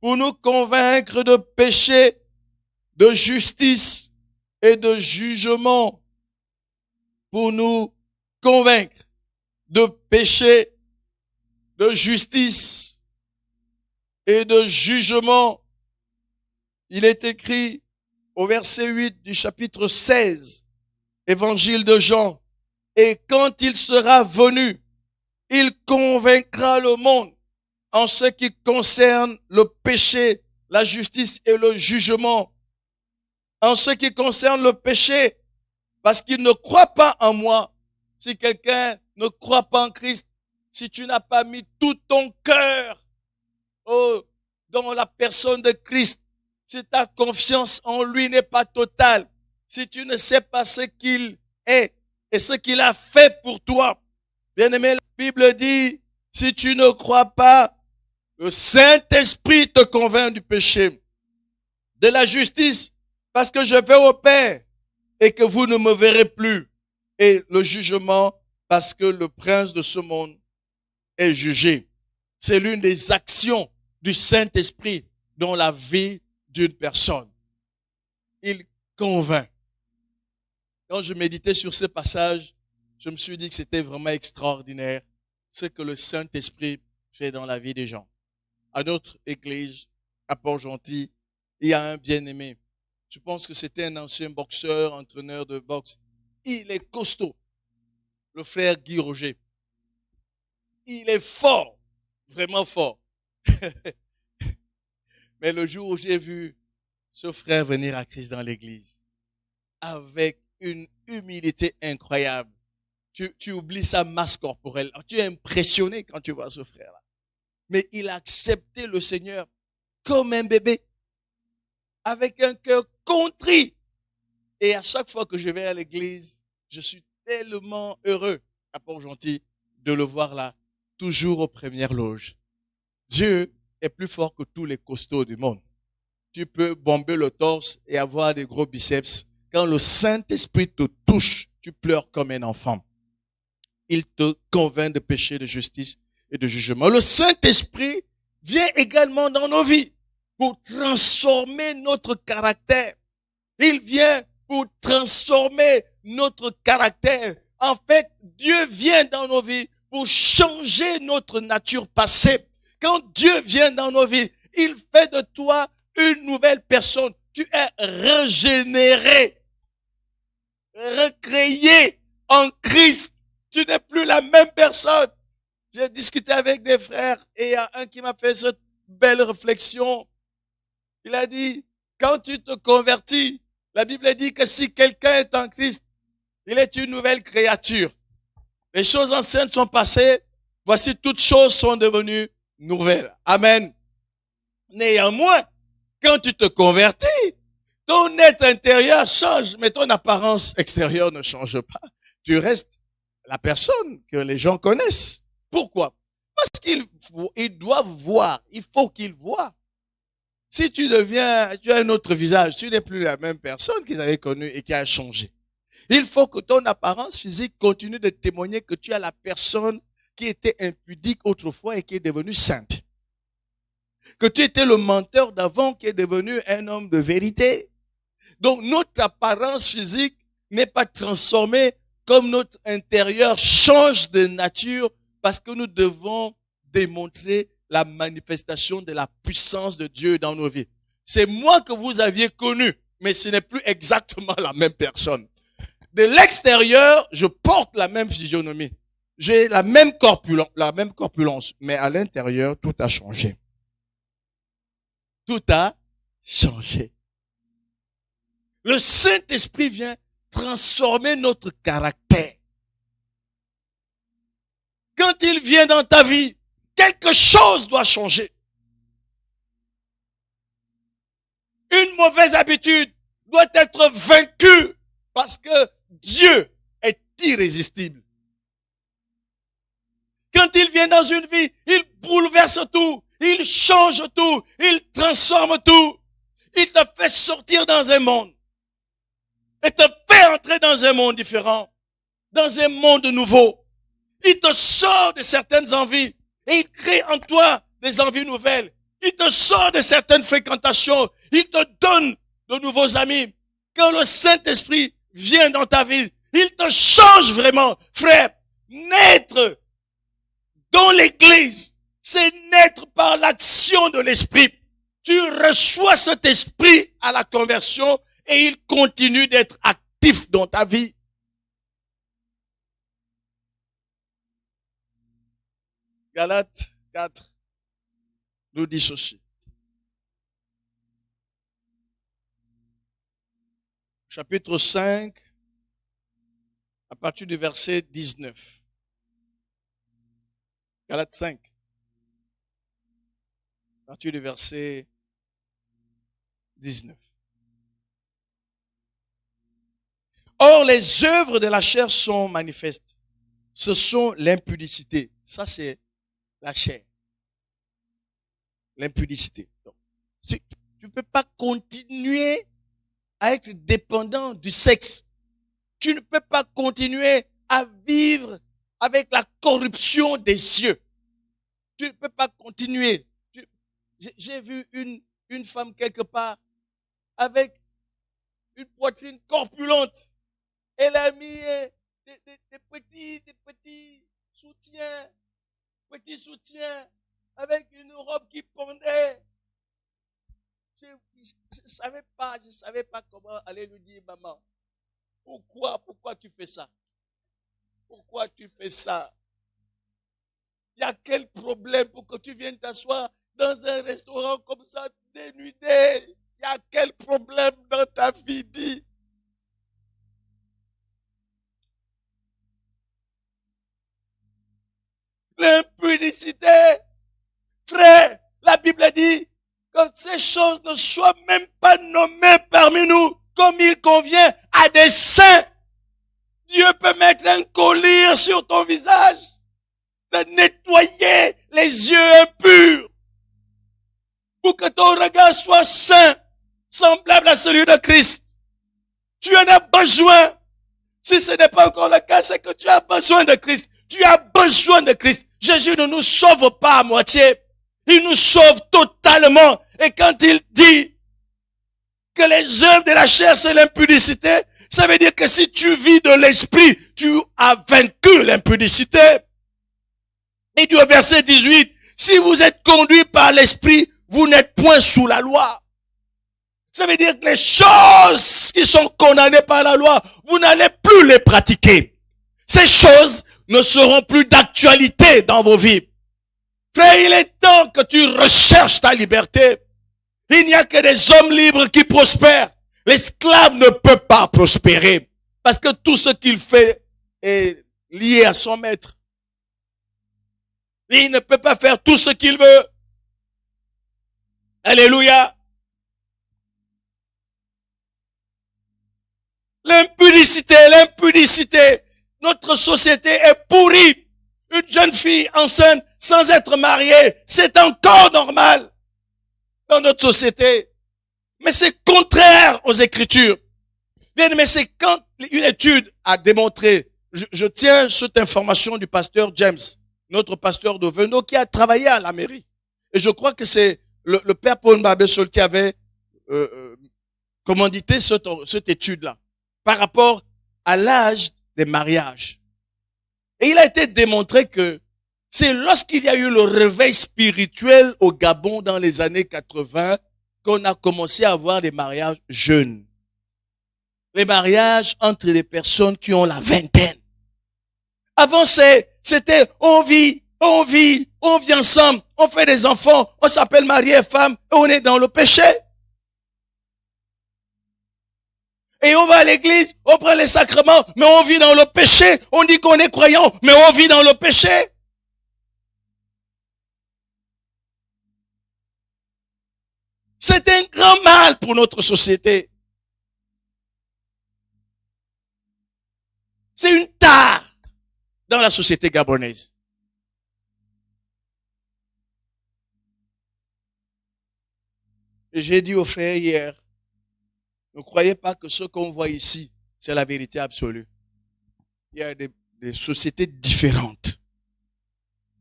pour nous convaincre de péché, de justice et de jugement. Pour nous convaincre de péché, de justice et de jugement. Il est écrit au verset 8 du chapitre 16, évangile de Jean. Et quand il sera venu, il convaincra le monde en ce qui concerne le péché, la justice et le jugement. En ce qui concerne le péché, parce qu'il ne croit pas en moi. Si quelqu'un ne croit pas en Christ, si tu n'as pas mis tout ton cœur dans la personne de Christ, si ta confiance en lui n'est pas totale, si tu ne sais pas ce qu'il est et ce qu'il a fait pour toi, bien-aimé, la Bible dit, si tu ne crois pas, le Saint-Esprit te convainc du péché, de la justice, parce que je vais au Père et que vous ne me verrez plus, et le jugement, parce que le prince de ce monde est jugé. C'est l'une des actions du Saint-Esprit dans la vie d'une personne. Il convainc. Quand je méditais sur ce passage, je me suis dit que c'était vraiment extraordinaire ce que le Saint-Esprit fait dans la vie des gens. À notre église, à Port-Gentil, il y a un bien-aimé. Je pense que c'était un ancien boxeur, entraîneur de boxe. Il est costaud. Le frère Guy Roger. Il est fort, vraiment fort. Mais le jour où j'ai vu ce frère venir à Christ dans l'église, avec une humilité incroyable, tu oublies sa masse corporelle. Tu es impressionné quand tu vois ce frère-là. Mais il a accepté le Seigneur comme un bébé, avec un cœur contrit. Et à chaque fois que je vais à l'église, je suis tellement heureux à Port-Gentil de le voir là, toujours aux premières loges. Dieu est plus fort que tous les costauds du monde. Tu peux bomber le torse et avoir des gros biceps. Quand le Saint-Esprit te touche, tu pleures comme un enfant. Il te convainc de péché, de justice et de jugement. Le Saint-Esprit vient également dans nos vies pour transformer notre caractère. Il vient pour transformer notre caractère. En fait, Dieu vient dans nos vies pour changer notre nature passée. Quand Dieu vient dans nos vies, il fait de toi une nouvelle personne. Tu es régénéré, recréé en Christ. Tu n'es plus la même personne. J'ai discuté avec des frères et il y a un qui m'a fait cette belle réflexion. Il a dit, quand tu te convertis, la Bible dit que si quelqu'un est en Christ, il est une nouvelle créature. Les choses anciennes sont passées, voici toutes choses sont devenues nouvelles. Amen. Néanmoins, quand tu te convertis, ton être intérieur change, mais ton apparence extérieure ne change pas. Tu restes la personne que les gens connaissent. Pourquoi? Parce qu'ils doivent voir, il faut qu'ils voient Si tu as un autre visage, tu n'es plus la même personne qu'ils avaient connue et qui a changé. Il faut que ton apparence physique continue de témoigner que tu es la personne qui était impudique autrefois et qui est devenue sainte. Que tu étais le menteur d'avant qui est devenu un homme de vérité. Donc notre apparence physique n'est pas transformée comme notre intérieur change de nature parce que nous devons démontrer la manifestation de la puissance de Dieu dans nos vies. C'est moi que vous aviez connu, mais ce n'est plus exactement la même personne. De l'extérieur, je porte la même physionomie. J'ai la même corpulence, mais à l'intérieur, tout a changé. Tout a changé. Le Saint-Esprit vient transformer notre caractère. Quand il vient dans ta vie, quelque chose doit changer. Une mauvaise habitude doit être vaincue parce que Dieu est irrésistible. Quand il vient dans une vie, il bouleverse tout, il change tout, il transforme tout. Il te fait sortir dans un monde et te fait entrer dans un monde différent, dans un monde nouveau. Il te sort de certaines envies et il crée en toi des envies nouvelles. Il te sort de certaines fréquentations. Il te donne de nouveaux amis. Quand le Saint-Esprit vient dans ta vie, il te change vraiment. Frère, naître dans l'église, c'est naître par l'action de l'Esprit. Tu reçois cet Esprit à la conversion et il continue d'être actif dans ta vie. Galates 4 nous dit ceci. Chapitre 5, à partir du verset 19. Galates 5, à partir du verset 19. Or, les œuvres de la chair sont manifestes. Ce sont l'impudicité. Ça, c'est la chair. L'impudicité. Donc, tu ne peux pas continuer à être dépendant du sexe. Tu ne peux pas continuer à vivre avec la corruption des cieux. Tu ne peux pas continuer. J'ai vu une femme quelque part avec une poitrine corpulente. Elle a mis des petits soutiens, avec une robe qui pendait. Je savais pas comment aller lui dire, maman, pourquoi tu fais ça? Pourquoi tu fais ça? Il y a quel problème pour que tu viennes t'asseoir dans un restaurant comme ça, dénudé? Il y a quel problème dans ta vie? Dis. L'impudicité. Frère, la Bible dit que ces choses ne soient même pas nommées parmi nous comme il convient à des saints. Dieu peut mettre un collier sur ton visage, te nettoyer les yeux impurs pour que ton regard soit saint, semblable à celui de Christ. Tu en as besoin. Si ce n'est pas encore le cas, c'est que tu as besoin de Christ. Tu as besoin de Christ. Jésus ne nous sauve pas à moitié. Il nous sauve totalement. Et quand il dit que les œuvres de la chair, c'est l'impudicité, ça veut dire que si tu vis de l'esprit, tu as vaincu l'impudicité. Et du verset 18, si vous êtes conduit par l'esprit, vous n'êtes point sous la loi. Ça veut dire que les choses qui sont condamnées par la loi, vous n'allez plus les pratiquer. Ces choses ne seront plus d'actualité dans vos vies. Frère, il est temps que tu recherches ta liberté. Il n'y a que des hommes libres qui prospèrent. L'esclave ne peut pas prospérer parce que tout ce qu'il fait est lié à son maître. Il ne peut pas faire tout ce qu'il veut. Alléluia. L'impudicité. Notre société est pourrie. Une jeune fille enceinte sans être mariée, c'est encore normal. dans notre société. Mais c'est contraire aux Écritures. Bien, mais c'est quand une étude a démontré, je tiens cette information du pasteur James, notre pasteur de Venlo, qui a travaillé à la mairie. Et je crois que c'est le père Paul Mbabesol qui avait commandité cette étude-là par rapport à l'âge des mariages. Et il a été démontré que c'est lorsqu'il y a eu le réveil spirituel au Gabon dans les années 80 qu'on a commencé à avoir des mariages jeunes. Les mariages entre des personnes qui ont la vingtaine. Avant, c'était on vit ensemble, on fait des enfants, on s'appelle mari et femme, et on est dans le péché. Et on va à l'église, on prend les sacrements, mais on vit dans le péché. On dit qu'on est croyant, mais on vit dans le péché. C'est un grand mal pour notre société. C'est une tare dans la société gabonaise. Et j'ai dit aux frères hier, ne croyez pas que ce qu'on voit ici, c'est la vérité absolue. Il y a des sociétés différentes.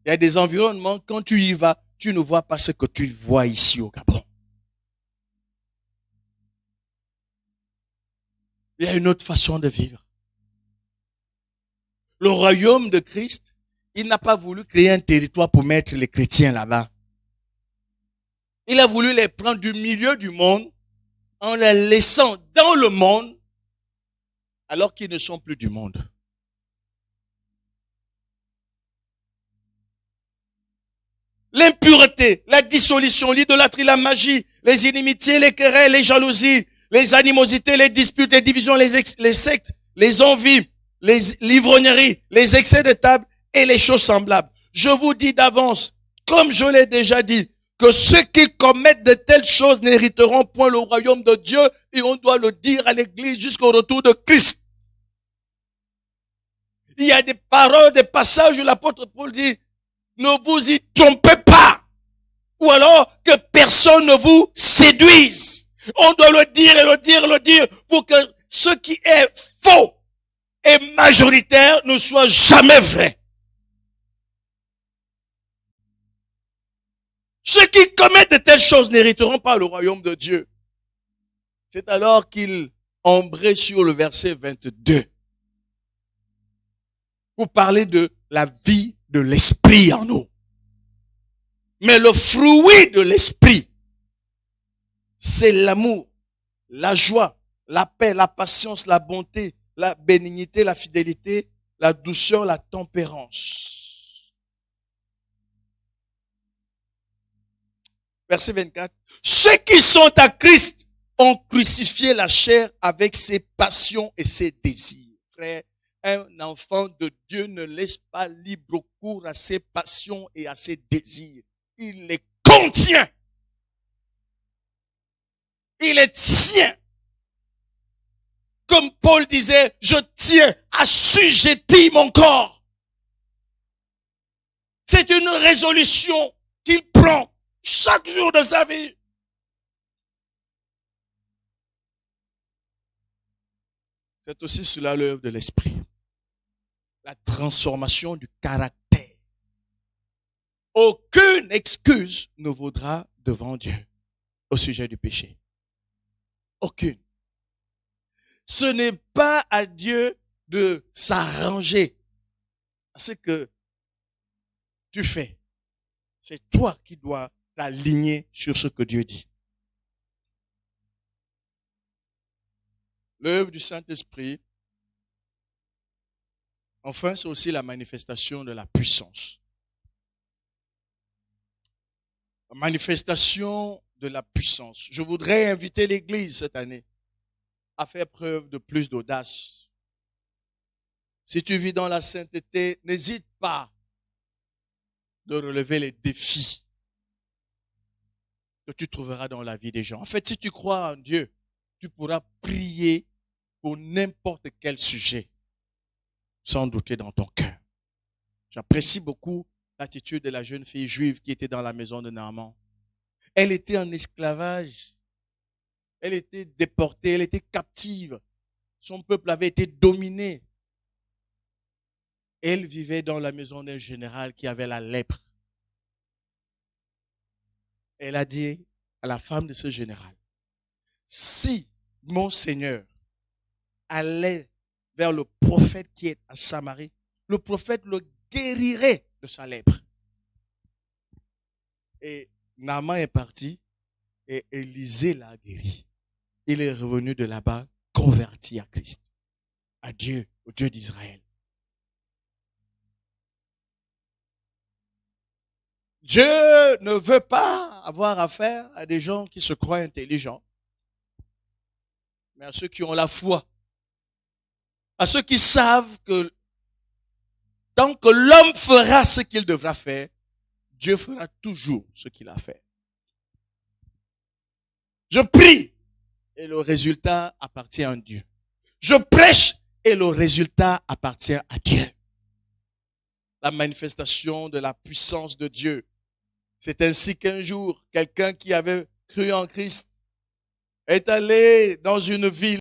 Il y a des environnements, quand tu y vas, tu ne vois pas ce que tu vois ici au Gabon. Il y a une autre façon de vivre. Le royaume de Christ, il n'a pas voulu créer un territoire pour mettre les chrétiens là-bas. Il a voulu les prendre du milieu du monde en les laissant dans le monde alors qu'ils ne sont plus du monde. L'impureté, la dissolution, l'idolâtrie, la magie, les inimitiés, les querelles, les jalousies, les animosités, les disputes, les divisions, les sectes, les envies, l'ivrognerie, les excès de table et les choses semblables. Je vous dis d'avance, comme je l'ai déjà dit, que ceux qui commettent de telles choses n'hériteront point le royaume de Dieu, et on doit le dire à l'église jusqu'au retour de Christ. Il y a des paroles, des passages où l'apôtre Paul dit, ne vous y trompez pas, ou alors que personne ne vous séduise. On doit le dire et le dire pour que ce qui est faux et majoritaire ne soit jamais vrai. Ceux qui commettent de telles choses n'hériteront pas le royaume de Dieu. C'est alors qu'il embraye sur le verset 22 pour parler de la vie de l'esprit en nous. Mais le fruit de l'esprit, c'est l'amour, la joie, la paix, la patience, la bonté, la bénignité, la fidélité, la douceur, la tempérance. Verset 24. Ceux qui sont à Christ ont crucifié la chair avec ses passions et ses désirs. Frère, un enfant de Dieu ne laisse pas libre cours à ses passions et à ses désirs. Il les contient. Il les tient. Comme Paul disait, je tiens, assujettis mon corps. C'est une résolution qu'il prend chaque jour de sa vie. C'est aussi cela l'œuvre de l'esprit. La transformation du caractère. Aucune excuse ne vaudra devant Dieu au sujet du péché. Aucune. Ce n'est pas à Dieu de s'arranger à ce que tu fais. C'est toi qui dois t'aligner sur ce que Dieu dit. L'œuvre du Saint-Esprit, enfin, c'est aussi la manifestation de la puissance. La manifestation de la puissance. Je voudrais inviter l'Église cette année à faire preuve de plus d'audace. Si tu vis dans la sainteté, n'hésite pas de relever les défis que tu trouveras dans la vie des gens. En fait, si tu crois en Dieu, tu pourras prier pour n'importe quel sujet sans douter dans ton cœur. J'apprécie beaucoup l'attitude de la jeune fille juive qui était dans la maison de Naaman. Elle était en esclavage. Elle était déportée, elle était captive. Son peuple avait été dominé. Elle vivait dans la maison d'un général qui avait la lèpre. Elle a dit à la femme de ce général, si mon Seigneur allait vers le prophète qui est à Samarie, le prophète le guérirait de sa lèpre. Et Naaman est parti et Élisée l'a guéri. Il est revenu de là-bas converti à Christ, à Dieu, au Dieu d'Israël. Dieu ne veut pas avoir affaire à des gens qui se croient intelligents, mais à ceux qui ont la foi, à ceux qui savent que tant que l'homme fera ce qu'il devra faire, Dieu fera toujours ce qu'il a fait. Je prie et le résultat appartient à Dieu. Je prêche et le résultat appartient à Dieu. La manifestation de la puissance de Dieu. C'est ainsi qu'un jour, quelqu'un qui avait cru en Christ est allé dans une ville